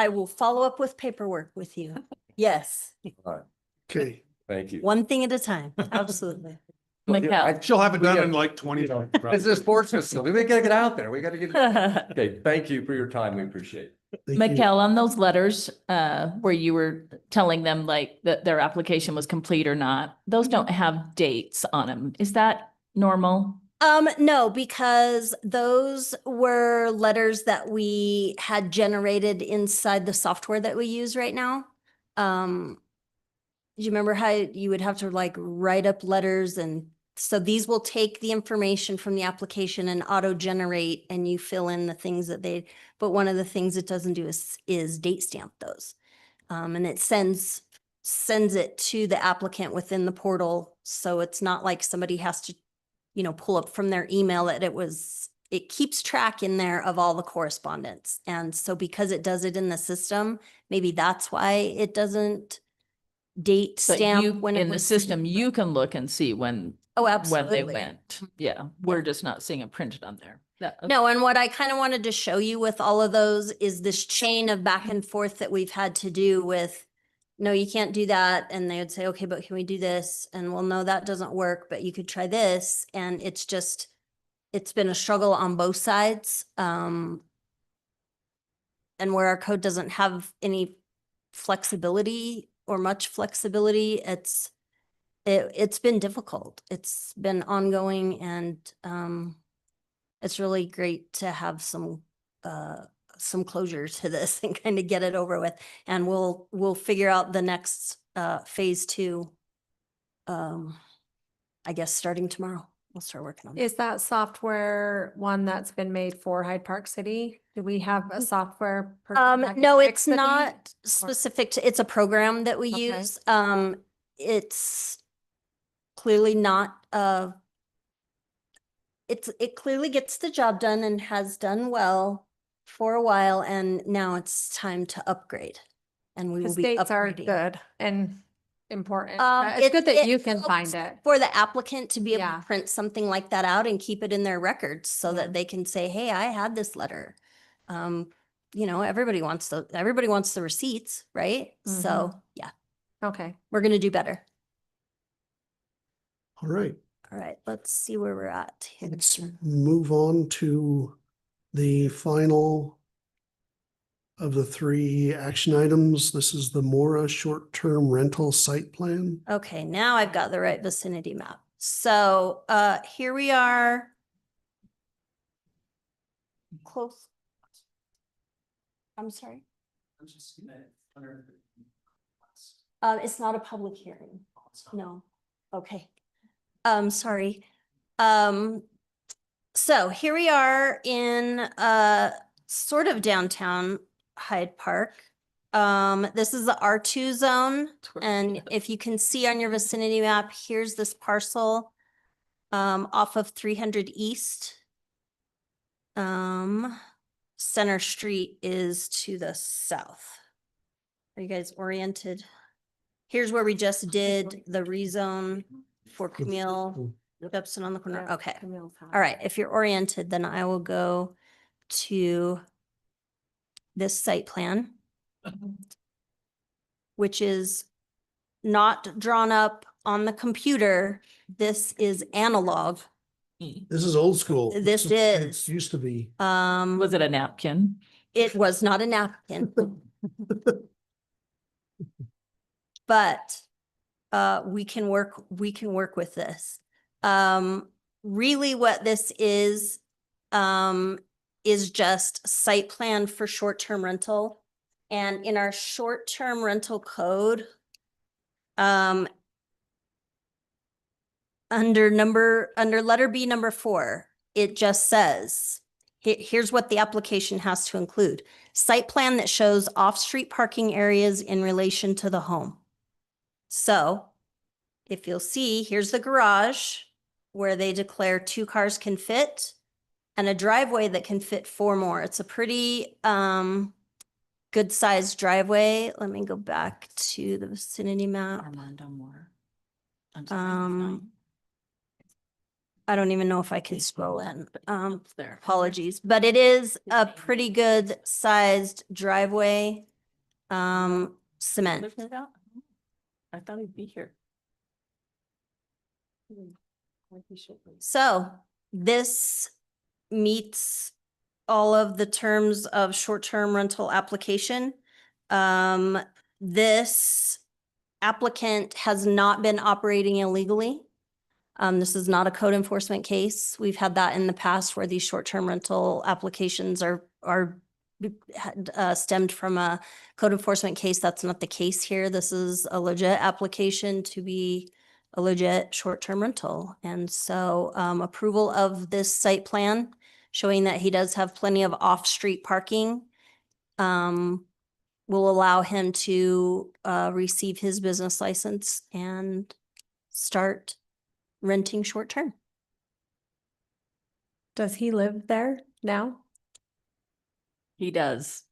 will follow up with paperwork with you. Yes, All right, Okay. thank you. one thing at a time. Absolutely. Mikkel. She'll have it done Yeah. in like 20 minutes. It's a sports facility. We gotta get out there. We gotta get. Mikkel, Okay, thank you for your time. We appreciate it. Thank you. on those letters, where you were telling them like that their application was complete or not, those don't have dates on them. Is that normal? No, because those were letters that we had generated inside the software that we use right now. Do you remember how you would have to like write up letters? And so these will take the information from the application and auto-generate and you fill in the things but one of the things it doesn't do is date stamp those. And it sends it to the applicant within the portal. So it's not like somebody has to pull up from their email that it keeps track in there of all the correspondence. And so because it does it in the system, maybe that's why it doesn't date But stamp you, when it in the was. system, you can look and see when Oh, they absolutely. went. Yeah, we're just not seeing it printed on there. No, and what I kind of wanted to show you with all of those is this chain of back and forth that we've had to do with, no, you can't do that. And they would say, okay, but can we do this? And well, no, that doesn't work, but you could try this. And it's been a struggle on both sides. And where our code doesn't have any flexibility or much flexibility, it's been difficult. It's been ongoing and it's really great to have some closure to this and kind of get it over with. And we'll figure out the next phase 2. I guess starting tomorrow, we'll start working on it. Is that software one that's been made for Hyde Park City? Do we have a software? person that can No, fix it's the need? not specific to, it's a program that we Okay. use. It's clearly not, it clearly gets the job done and has done well for a while, and now it's time to upgrade. And we will Because be dates are upgrading. good and important. Um, It's good that it you can helps find it. For the applicant to be able Yeah. to print something like that out and keep it in their records so Yeah. that they can say, hey, I had this letter. Everybody wants the receipts, right? So, Mhm. yeah, Okay. we're gonna do better. All right. All right, let's see where we're at here. Let's move on to the final of the three action items. This is the Mora short-term rental site plan. Okay, now I've got the right vicinity map. So here we are. Close. I'm sorry. It's not a public hearing. No. Okay. Sorry. So here we are in sort of downtown Hyde Park. This is the R2 zone, and if you can see on your vicinity map, here's this parcel off of 300 East. Center Street is to the south. Are you guys oriented? Here's where we just did the rezone for Camille Jepson on the corner. Yeah, Okay. Camille's house. All right. If you're oriented, then I will go to this site plan, which is not drawn up on the computer. This is analog. This is old school. This It is. used to be. Was it a napkin? It was not a napkin. But we can work with this. Really what this is just site plan for short-term rental. And in our short-term rental code, under letter B, number 4, it just says, here's what the application has to include. Site plan that shows off-street parking areas in relation to the home. So if you'll see, here's the garage where they declare 2 cars can fit and a driveway that can fit 4 more. It's a pretty good sized driveway. Let me go back to the vicinity map. Armando Moore. I don't even know if I can scroll in. There. Apologies, but it is a pretty good sized driveway. Cement. I thought he'd be here. So this meets all of the terms of short-term rental application. This applicant has not been operating illegally. This is not a code enforcement case. We've had that in the past where these short-term rental applications are stemmed from a code enforcement case. That's not the case here. This is a legit application to be a legit short-term rental. And so approval of this site plan showing that he does have plenty of off-street parking will allow him to receive his business license and start renting short-term. Does he live there now? He does.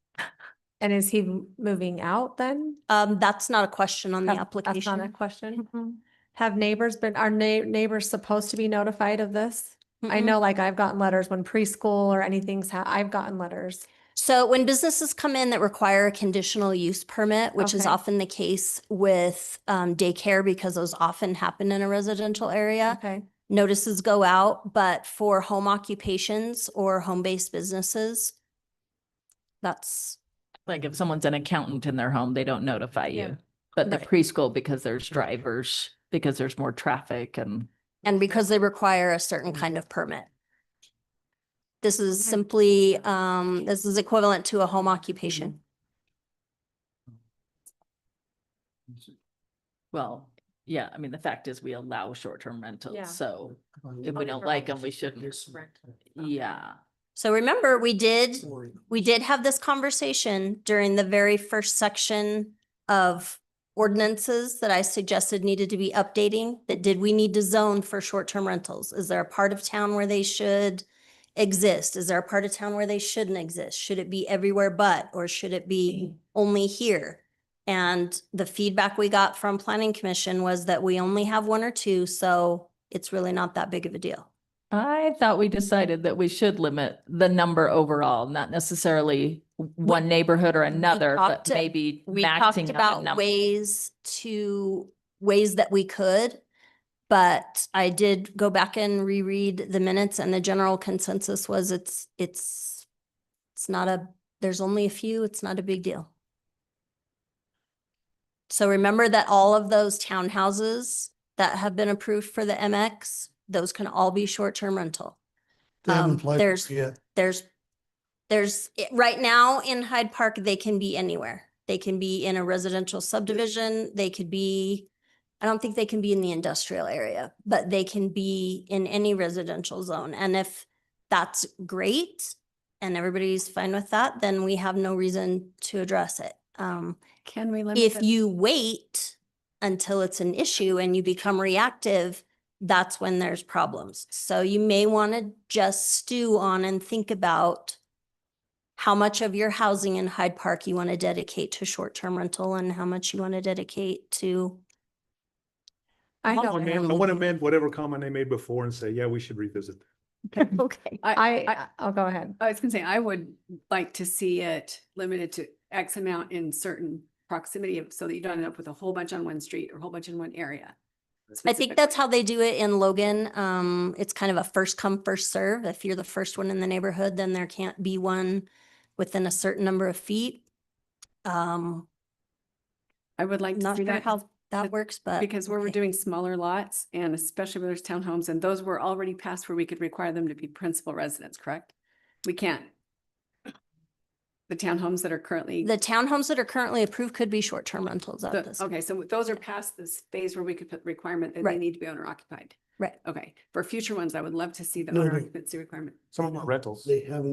And is he moving out then? That's not a question on the That's not a application. question. Mhm. Have neighbors been, are neighbors supposed to be notified of this? I Mm-mm. know like I've gotten letters when preschool or anything's, I've gotten letters. So when businesses come in that require a conditional use permit, which is Okay. often the case with daycare because those often happen in a residential area, Okay. notices go out. But for home occupations or home-based businesses, that's, Like if someone's an accountant in their home, they don't notify Yeah. you. But the Right. preschool, because there's drivers, because there's more traffic and. and because they require a certain kind of permit. This is simply, this is equivalent to a home occupation. Well, yeah, I mean, the fact is we allow short-term Yeah. rentals, so if we don't like them, we shouldn't. Yeah. So remember, we did have this conversation during the very first section of ordinances that I suggested needed to be updating, that did we need to zone for short-term rentals? Is there a part of town where they should exist? Is there a part of town where they shouldn't exist? Should it be everywhere but, or should it be only here? And the feedback we got from Planning Commission was that we only have 1 or 2, so it's really not that big of a deal. I thought we decided that we should limit the number overall, not necessarily one neighborhood or another, but talked- maybe We talked maxing out a about number. ways that we could, but I did go back and reread the minutes and the general consensus was it's not a there's only a few, it's not a big deal. So remember that all of those townhouses that have been approved for the MX, those can all be short-term rental. They haven't applied There's, yet. right now in Hyde Park, they can be anywhere. They can be in a residential subdivision, they could be, I don't think they can be in the industrial area, but they can be in any residential zone. And if that's great and everybody's fine with that, then we have no reason to address it. Can we limit? If you wait until it's an issue and you become reactive, that's when there's problems. So you may want to just stew on and think about how much of your housing in Hyde Park you want to dedicate to short-term rental and how much you want to dedicate to. I I know. want to amend whatever comment they made before and say, yeah, we should revisit. Okay. I'll go ahead. I was gonna say, I would like to see it limited to X amount in certain proximity of, so that you don't end up with a whole bunch on one street or a whole bunch in one area. I think that's how they do it in Logan. It's kind of a first come, first serve. If you're the first one in the neighborhood, then there can't be one within a certain number of feet. I would like to Not see sure that. how that but- works, but. Because where we're okay. doing smaller lots and especially where there's townhomes and those were already passed where we could require them to be principal residents, correct? We can't. The townhomes that are currently. The townhomes that are currently approved could be short-term rentals at this. Okay, so those are past this phase where we could put requirement that they Right. need to be owner occupied. Right. Okay, for future ones, I would love to see the No, owner no. occupancy requirement. Some of them are rentals. They have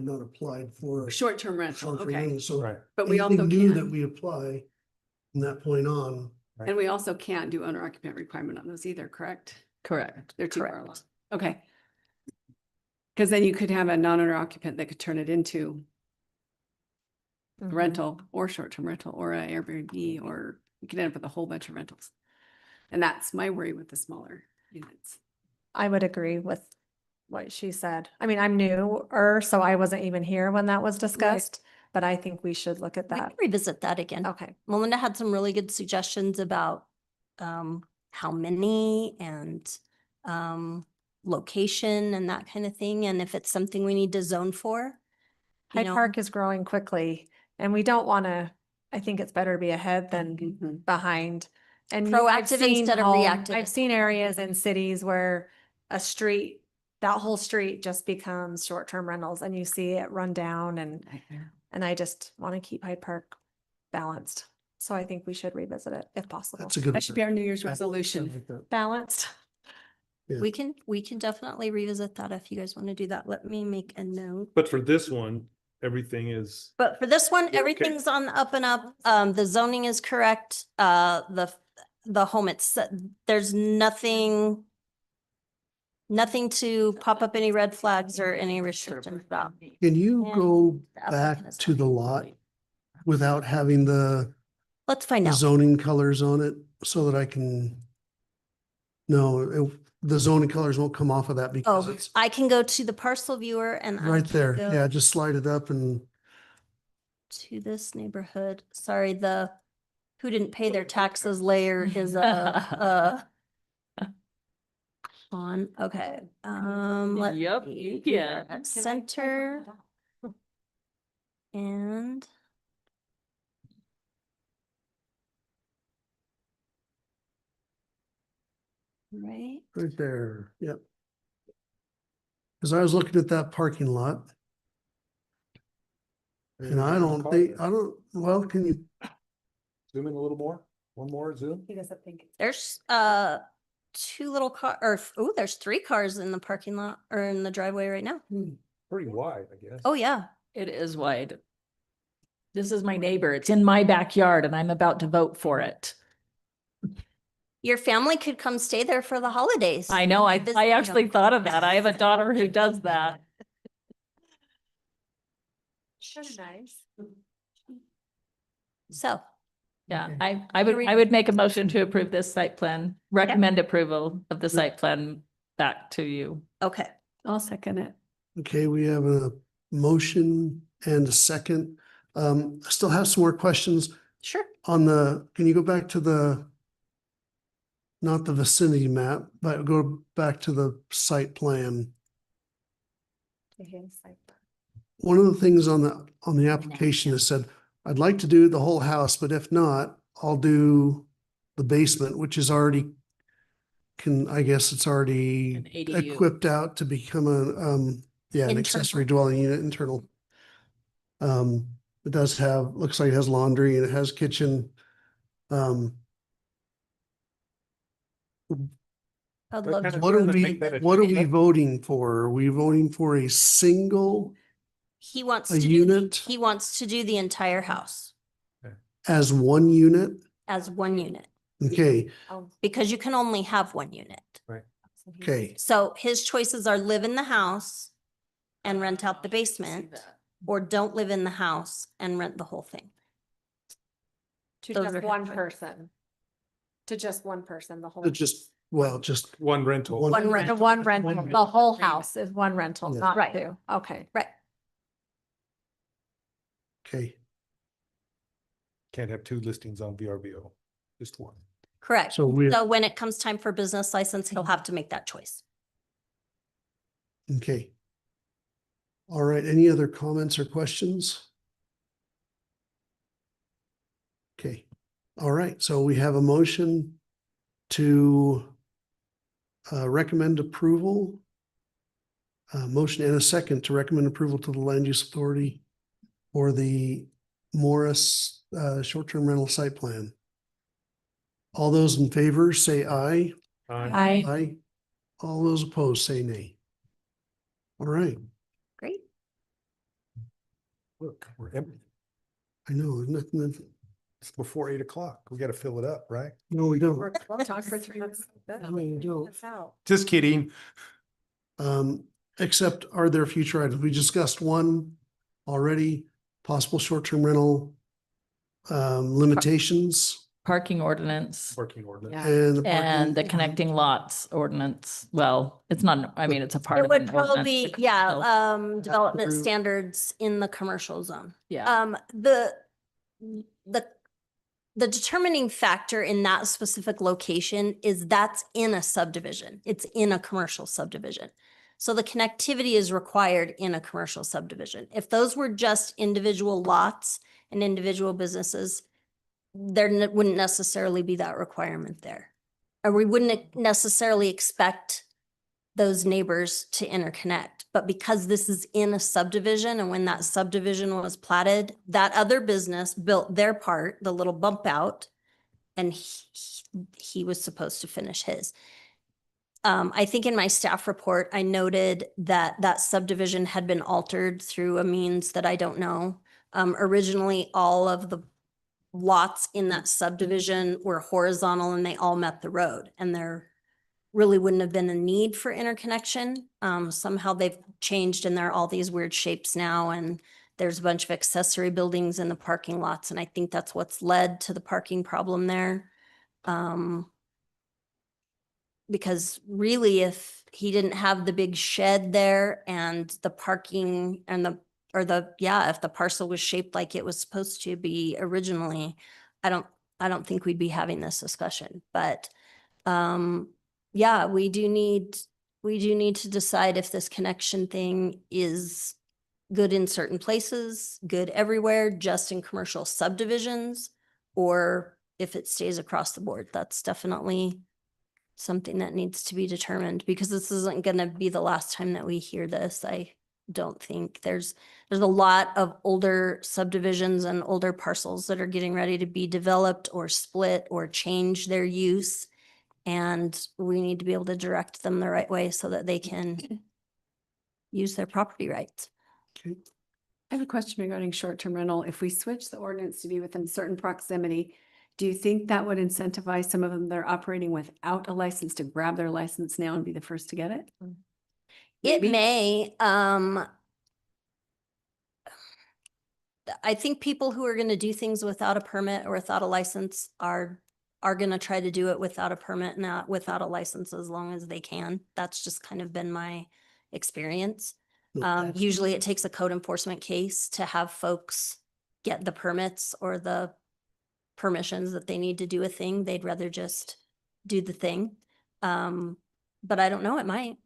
not applied for. Short-term rental, short-term okay. rental, So Right. But we anything also new that can, we apply from that point on, and we also can't do owner occupant requirement on those either, correct? Correct. They're too far Correct. along. Okay. Because then you could have a non-owner occupant that could turn it into a Mhm. rental or short-term rental or a Airbnb, or you could end up with a whole bunch of rentals. And that's my worry with the smaller units. I would agree with what she said. I mean, I'm newer, so I wasn't even here when that was discussed, but I think we should look at We that. can revisit that again. Okay. Melinda had some really good suggestions about how many and location and that kind of thing. And if it's something we need to zone for. you Hyde know, Park is growing quickly and we don't want to, I think it's better to be ahead than Mhm. behind. And I've Proactive seen instead of reactive. I've seen areas in cities where a street, that whole street just becomes short-term rentals and you see it run down and I just want to keep Hyde Park balanced. So I think we should revisit it if possible. that's a good. That should be our New Year's resolution. Balanced. Yeah. We can definitely revisit that if you guys want to do that. Let me make a note. But for this one, everything is, But for this one, Okay. everything's on the up and up. The zoning is correct. The home, there's nothing to pop up any red flags or any restrictions about. Can you And go the back applicant is to not the here. lot without having the Let's find out. zoning colors on it so that I can? No, the zoning colors won't come off of that because Oh, it's I can go to the parcel viewer and I right can there. go Yeah, just slide it up and to this neighborhood. Sorry, who didn't pay their taxes layer is on, okay, let Yep, me you do can. that. Center and right, right there. Yep. Because I was looking at that parking lot and I don't think, well, can you, zoom in a little more, one more zoom. He doesn't think. there's two little there's 3 cars in the parking lot or in the driveway right now. Pretty wide, I guess. Oh, yeah. It is wide. This is my neighbor. It's in my backyard and I'm about to vote for it. Your family could come stay there for the holidays. I know, I Visit, you know. actually thought of that. I have a daughter who does that. Nice. So, Yeah, I would make a motion to approve this site plan, recommend approval of the site plan back to you. okay. I'll second it. okay, we have a motion and a second. I still have some more questions Sure. on can you go back to not the vicinity map, but go back to the site plan one of the things on the application is said, I'd like to do the whole house, but if not, I'll do the basement, which is already I guess it's already An ADU. equipped out to become an accessory dwelling unit, internal. It does have, looks like it has laundry and it has kitchen. I'd That love kind to. of- What are Make we, that a- what are we voting for? Are we voting for a single He wants a to unit? he wants to do the entire house as one unit? as one unit Okay, because you can only have one unit. okay, So his choices are live in the house and rent out the basement, or don't live in the house and rent the whole thing. To Those just are one his person. To just one person, the whole. just One rental. One The rental. one rental, the whole house is one rental, Yeah. not Right. two. Okay. Right. okay. Can't have two listings on VRBO, just one. Correct. So we, So when it comes time for business license, he'll have to make that choice. okay. All right, any other comments or questions? Okay, all right, so we have a motion to recommend approval. Motion and a second to recommend approval to the Land Use Authority for the Morris short-term rental site plan. All those in favor say aye. I, Aye. All those opposed say nay. All right, Great. Look, we're empty. I know, nothing, It's before 8 o'clock. We got to fill it up, right? no, we don't. talk for 3 minutes. I mean, you don't. That's out. Just kidding. Except are there future items? We discussed one already, possible short-term rental limitations Parking ordinance Working ordinance. Yeah. and the and the parking. connecting lots ordinance. Well, it's not, I mean, it's a part It of would an probably, ordinance. yeah, So, development Approve. standards in the commercial zone. Yeah, The determining factor in that specific location is that's in a subdivision. It's in a commercial subdivision. So the connectivity is required in a commercial subdivision. If those were just individual lots and individual businesses, there wouldn't necessarily be that requirement there. Or we wouldn't necessarily expect those neighbors to interconnect. But because this is in a subdivision and when that subdivision was platted, that other business built their part, the little bump out, and he was supposed to finish his. I think in my staff report, I noted that that subdivision had been altered through a means that I don't know. Originally, all of the lots in that subdivision were horizontal and they all met the road, and there really wouldn't have been a need for interconnection. Somehow they've changed and there are all these weird shapes now, and there's a bunch of accessory buildings in the parking lots, and I think that's what's led to the parking problem there. Because really, if he didn't have the big shed there and the parking and if the parcel was shaped like it was supposed to be originally, I don't think we'd be having this discussion, but yeah, we do need to decide if this connection thing is good in certain places, good everywhere, just in commercial subdivisions, or if it stays across the board. That's definitely something that needs to be determined, because this isn't gonna be the last time that we hear this. I don't think there's a lot of older subdivisions and older parcels that are getting ready to be developed or split or change their use. And we need to be able to direct them the right way so that they can use their property rights. Okay. I have a question regarding short-term rental. If we switch the ordinance to be within certain proximity, do you think that would incentivize some of them that are operating without a license to grab their license now and be the first to get it? It Maybe. may, I think people who are gonna do things without a permit or without a license are gonna try to do it without a permit, not without a license, as long as they can. That's just kind of been my experience. Usually it takes a code enforcement case to have folks get the permits or the permissions that they need to do a thing. They'd rather just do the thing. But I don't know, it might.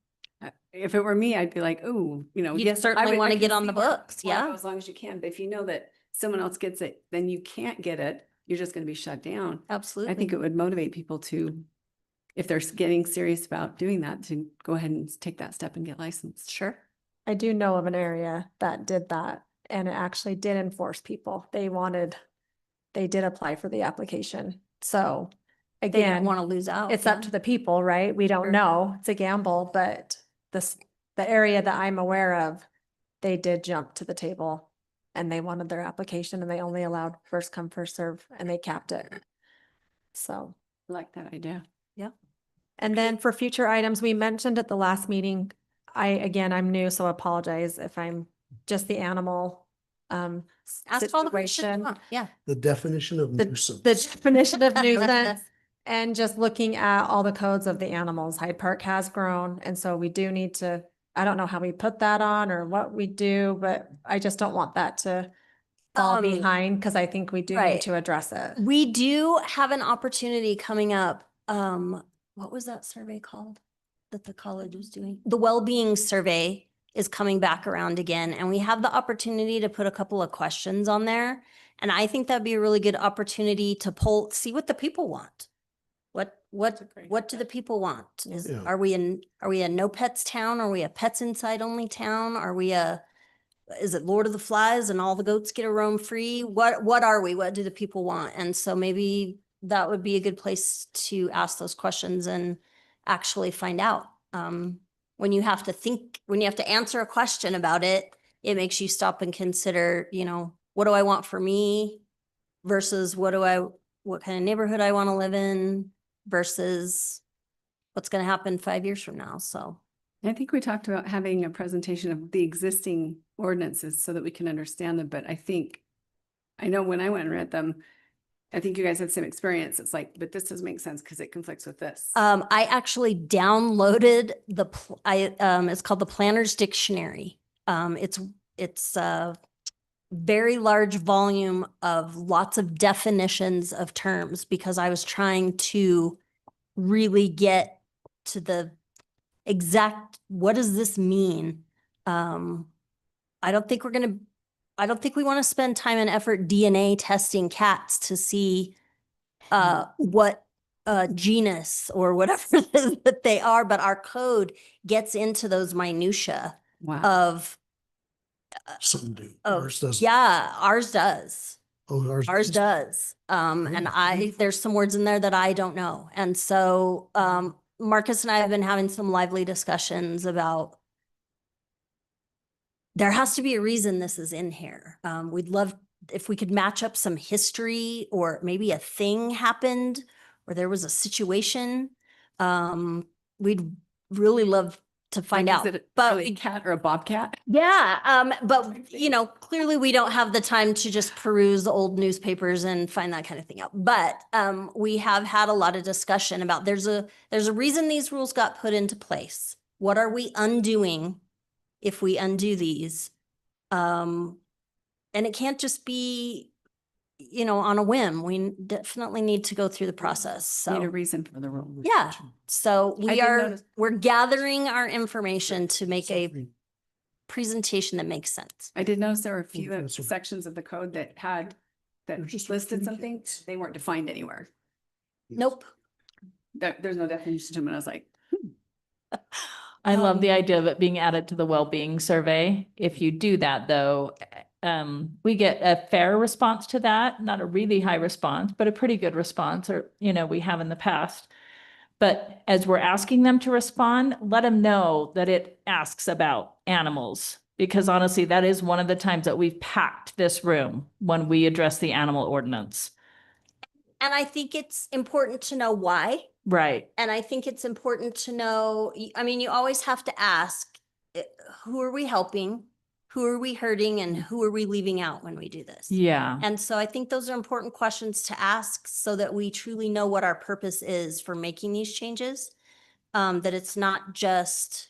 If it were me, I'd be like, ooh, You yes, I certainly would- wanna I can get on see the where books, you wanna yeah. go as long as you can, but if you know that someone else gets it, then you can't get it, you're just gonna be shut down. Absolutely. I think it would motivate people to, if they're getting serious about doing that, to go ahead and take that step and get licensed. Sure. I do know of an area that did that and it actually did enforce people. They did apply for the application. So They don't again, want to lose out. it's up yeah. to the people, right? We don't Sure. know. It's a gamble, but the area that I'm aware of, they did jump to the table and they wanted their application and they only allowed first come, first serve and they capped it. So. I like that idea. And then for future items, we mentioned at the last meeting, I'm new, so apologize if I'm just the animal Ask all the questions you situation. want. Yeah. The definition of The nuisance. definition of nuisance and just looking at all the codes of the animals. Hyde Park has grown, and so we do need to, I don't know how we put that on or what we do, but I just don't want that to fall behind because I think we do right. need to address it. We do have an opportunity coming up. What was that survey called that the college was doing? The well-being survey is coming back around again, and we have the opportunity to put a couple of questions on there. And I think that'd be a really good opportunity to see what the people want. What do the people want? Yeah. Are we a no pets town? Are we a pets inside only town? Is it Lord of the Flies and all the goats get to roam free? What are we? What do the people want? And so maybe that would be a good place to ask those questions and actually find out. When you have to answer a question about it, it makes you stop and consider, what do I want for me versus what kind of neighborhood I want to live in versus what's going to happen 5 years from now. So. I think we talked about having a presentation of the existing ordinances so that we can understand them, but I know when I went and read them, I think you guys had some experience. It's like, but this doesn't make sense because it conflicts with this. I actually downloaded it's called the Planner's Dictionary. It's a very large volume of lots of definitions of terms because I was trying to really get to the exact, what does this mean? I don't think we want to spend time and effort DNA testing cats to see what genus or whatever it is that they are, but our code gets into those minutia Wow. of, Some do. oh, Ours doesn't. yeah, ours does. Oh, Ours does. And there's some words in there that I don't know. And so, Marcus and I have been having some lively discussions about there has to be a reason this is in here. We'd love if we could match up some history or maybe a thing happened or there was a situation. We'd really love to find out. Is it But really a cat or a bobcat? yeah, but clearly we don't have the time to just peruse old newspapers and find that kind of thing out. But we have had a lot of discussion about there's a reason these rules got put into place. What are we undoing if we undo these? And it can't just be, on a whim. We definitely need to go through the process. Need a So reason for the rule. yeah, so I did notice- we're gathering our information to make a presentation that makes sense. I did notice there were a few that's a- sections of the code that They're just listed something. communicates. They weren't defined anywhere. Nope. There's no definition to them. And I was like, I love the Um, idea of it being added to the well-being survey. If you do that, though, we get a fair response to that, not a really high response, but a pretty good response, or, we have in the past. But as we're asking them to respond, let them know that it asks about animals. Because honestly, that is one of the times that we've packed this room when we address the animal ordinance. And I think it's important to know why. Right. And I think it's important to know, you always have to ask, who are we helping? Who are we hurting? And who are we leaving out when we do this? Yeah. And so I think those are important questions to ask so that we truly know what our purpose is for making these changes. That it's not just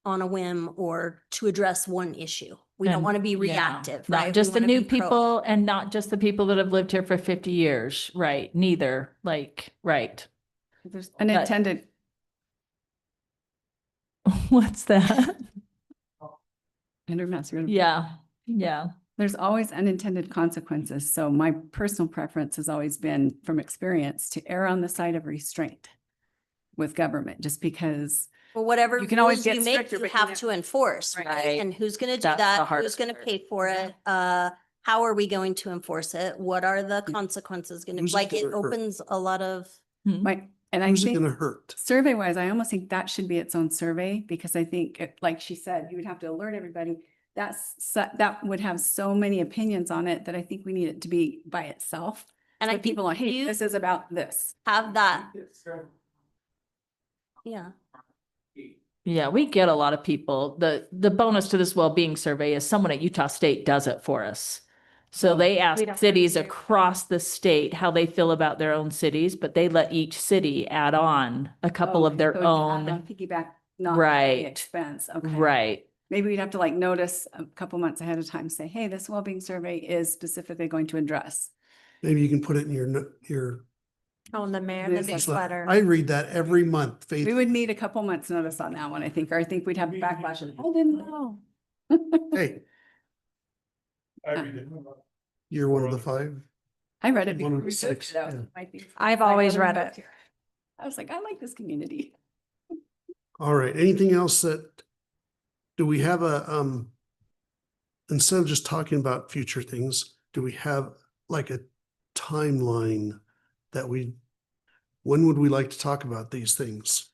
on a whim or to address one issue. We don't And- want to be yeah, reactive, right? Not We just the wanna new be proactive. people and not just the people that have lived here for 50 years. Right. Neither. Right. there's unintended What's that? Yeah, yeah. There's always unintended consequences. So my personal preference has always been, from experience, to err on the side of restraint with government, just because Well, whatever You can always rules get you make, stricter, you but you have never- to enforce, right? Right. And who's gonna do That's the that? Who's hardest gonna part. pay for it? How are we going to enforce it? What are the consequences gonna, Who's it like, it gonna hurt? opens a lot of, Hmm. and I Who's it think gonna hurt? survey wise, I almost think that should be its own survey, because I think, like she said, you would have to alert everybody. That would have so many opinions on it that I think we need it to be by itself. and So I that think people are, hey, you this is about this. have that. Yeah, Yeah, we get a lot of people. The bonus to this well-being survey is someone at Utah State does it for us. So Oh, they we ask don't have cities to. across the state how they feel about their own cities, but they let each city add on a couple of Okay, their so it's add on own. Piggyback, not the Right. expense. Okay. Right. Maybe we'd have to like notice a couple months ahead of time, say, hey, this well-being survey is specifically going to address. Maybe you can put it in your. Oh, and the mayor, This the is newsletter. I read that every month, We Faith. would need a couple months notice on that one, I think, or I think we'd have backlash. of, I didn't know. Hey, you're one of the 5. I read it One before of we the took 6, it out. yeah. Might be- I've like, always other read notes it. here. I was like, I like this community. All right, anything else do we have instead of just talking about future things, do we have like a timeline that when would we like to talk about these things?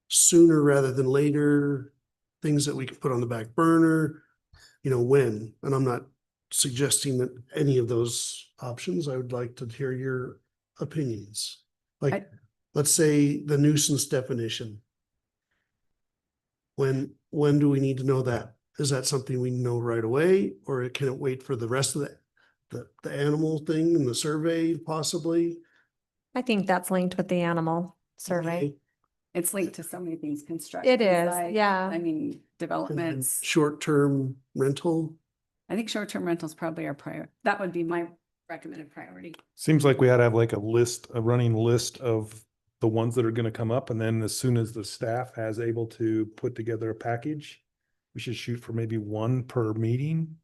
Sooner rather than later, things that we can put on the back burner, when? And I'm not suggesting that any of those options. I would like to hear your opinions. Like, let's say the nuisance definition. When do we need to know that? Is that something we know right away, or can it wait for the rest of the animal thing and the survey possibly? I think that's linked with the animal survey. Okay. It's linked to so many things, construction. It is, sites, yeah. I mean, And then developments. short-term rental. I think short-term rentals probably are that would be my recommended priority. Seems like we ought to have like a running list of the ones that are gonna come up, and then as soon as the staff has able to put together a package, we should shoot for maybe one per meeting.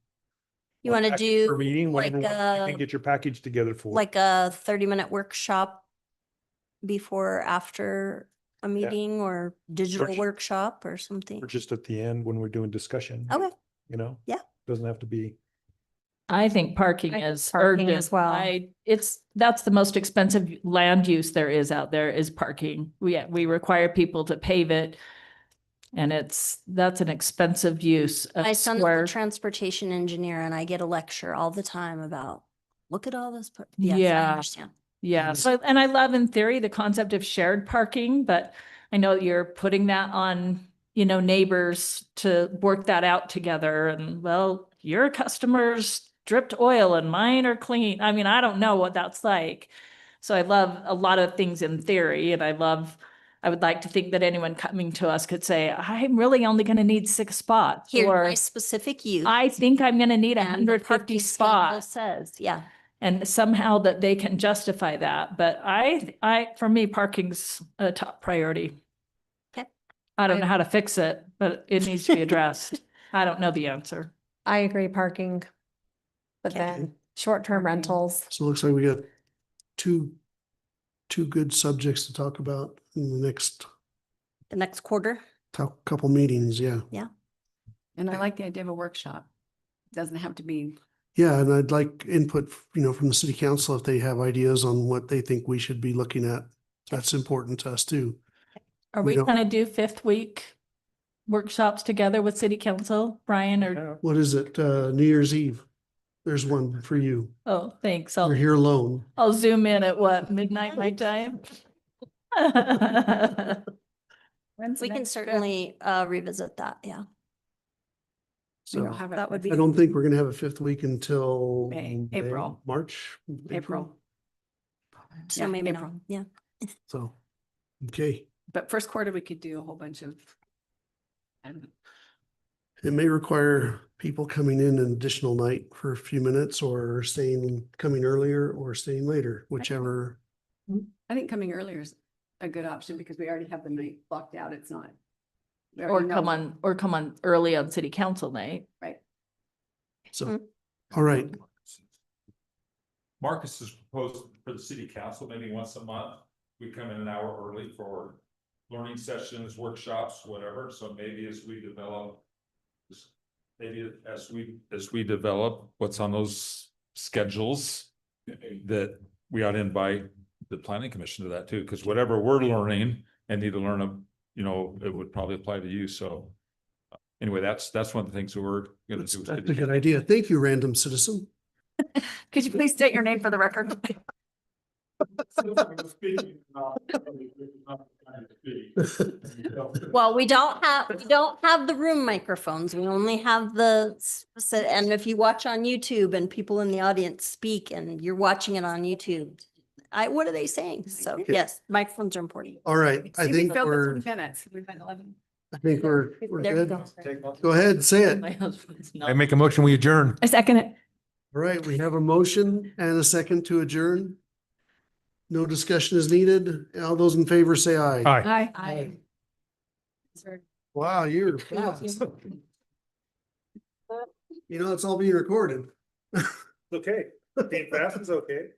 you One wanna package Per do meeting, like whatever you a, can get your package together for. like a 30-minute workshop before or after a meeting, or digital Workshop. workshop or something? Or just at the end when we're doing discussion. Okay, Yeah. Doesn't have to be. I think parking I think is parking urgent. as well. That's the most expensive land use there is out there is parking. We require people to pave it. And that's an expensive use of my son's a square. transportation engineer and I get a lecture all the time about, look at all this. Yes, I Yeah. understand. Yeah, so, and I love in theory the concept of shared parking, but I know you're putting that on, neighbors to work that out together and well, your customers dripped oil and mine are clean. I mean, I don't know what that's like. So I love a lot of things in theory and I would like to think that anyone coming to us could say, I'm really only going to need 6 spots. Here's Or my specific use. I think I'm going to need and the 150 parking schedule spots. Says, yeah. And somehow that they can justify that. But for me, parking's a top priority. Okay. I don't know how to fix it, but it needs to be addressed. I don't know the answer. I agree parking. But Okay. then short-term Parking. rentals. So it looks like we got two good subjects to talk about in the next The next quarter. couple meetings. Yeah. And I like the idea of a workshop. Doesn't have to be, Yeah, and I'd like input, from the city council if they have ideas on what they think we should be looking at. That's important to us too. Are We we don't- going to do 5th week workshops together with city council, Brian, or, What is it? New Year's Eve. There's one for you. oh, thanks. You're here alone. I'll zoom in at what, midnight my time? when's the We can next certainly revisit that. Yeah. We don't So have it that would for be- I don't think we're gonna have a 5th week until April. March. April. So Yeah, maybe April. not. Yeah. So, okay. But first quarter, we could do a whole bunch of. I don't know. It may require people coming in an additional night for a few minutes or coming earlier or staying later, whichever. I think coming earlier is a good option because we already have the night blocked out. It's not Or come on early on city council night. Right. So, all right. Marcus has proposed for the city council, maybe once a month, we come in an hour early for learning sessions, workshops, whatever, so maybe as we develop. Maybe as we develop what's on those schedules, that we ought to invite the planning commission to that too, because whatever we're learning and need to learn, it would probably apply to you, so. Anyway, that's one of the things that we're gonna That's do. a good idea. Thank you, random citizen. Could you please state your name for the record? Well, we don't have the room microphones. We only have and if you watch on YouTube and people in the audience speak and you're watching it on YouTube, what are they saying? So Okay. yes, microphones are important. All right, I See, we think filled the we're 20 minutes. We went 11. we're There we good. go. Go ahead, say it. My husband's I not. make a motion, we adjourn. I second it. All right, we have a motion and a second to adjourn. No discussion is needed. All those in favor say aye. Aye. Aye. Wow, you're fast. You know, it's all being recorded. Okay, being fast is okay.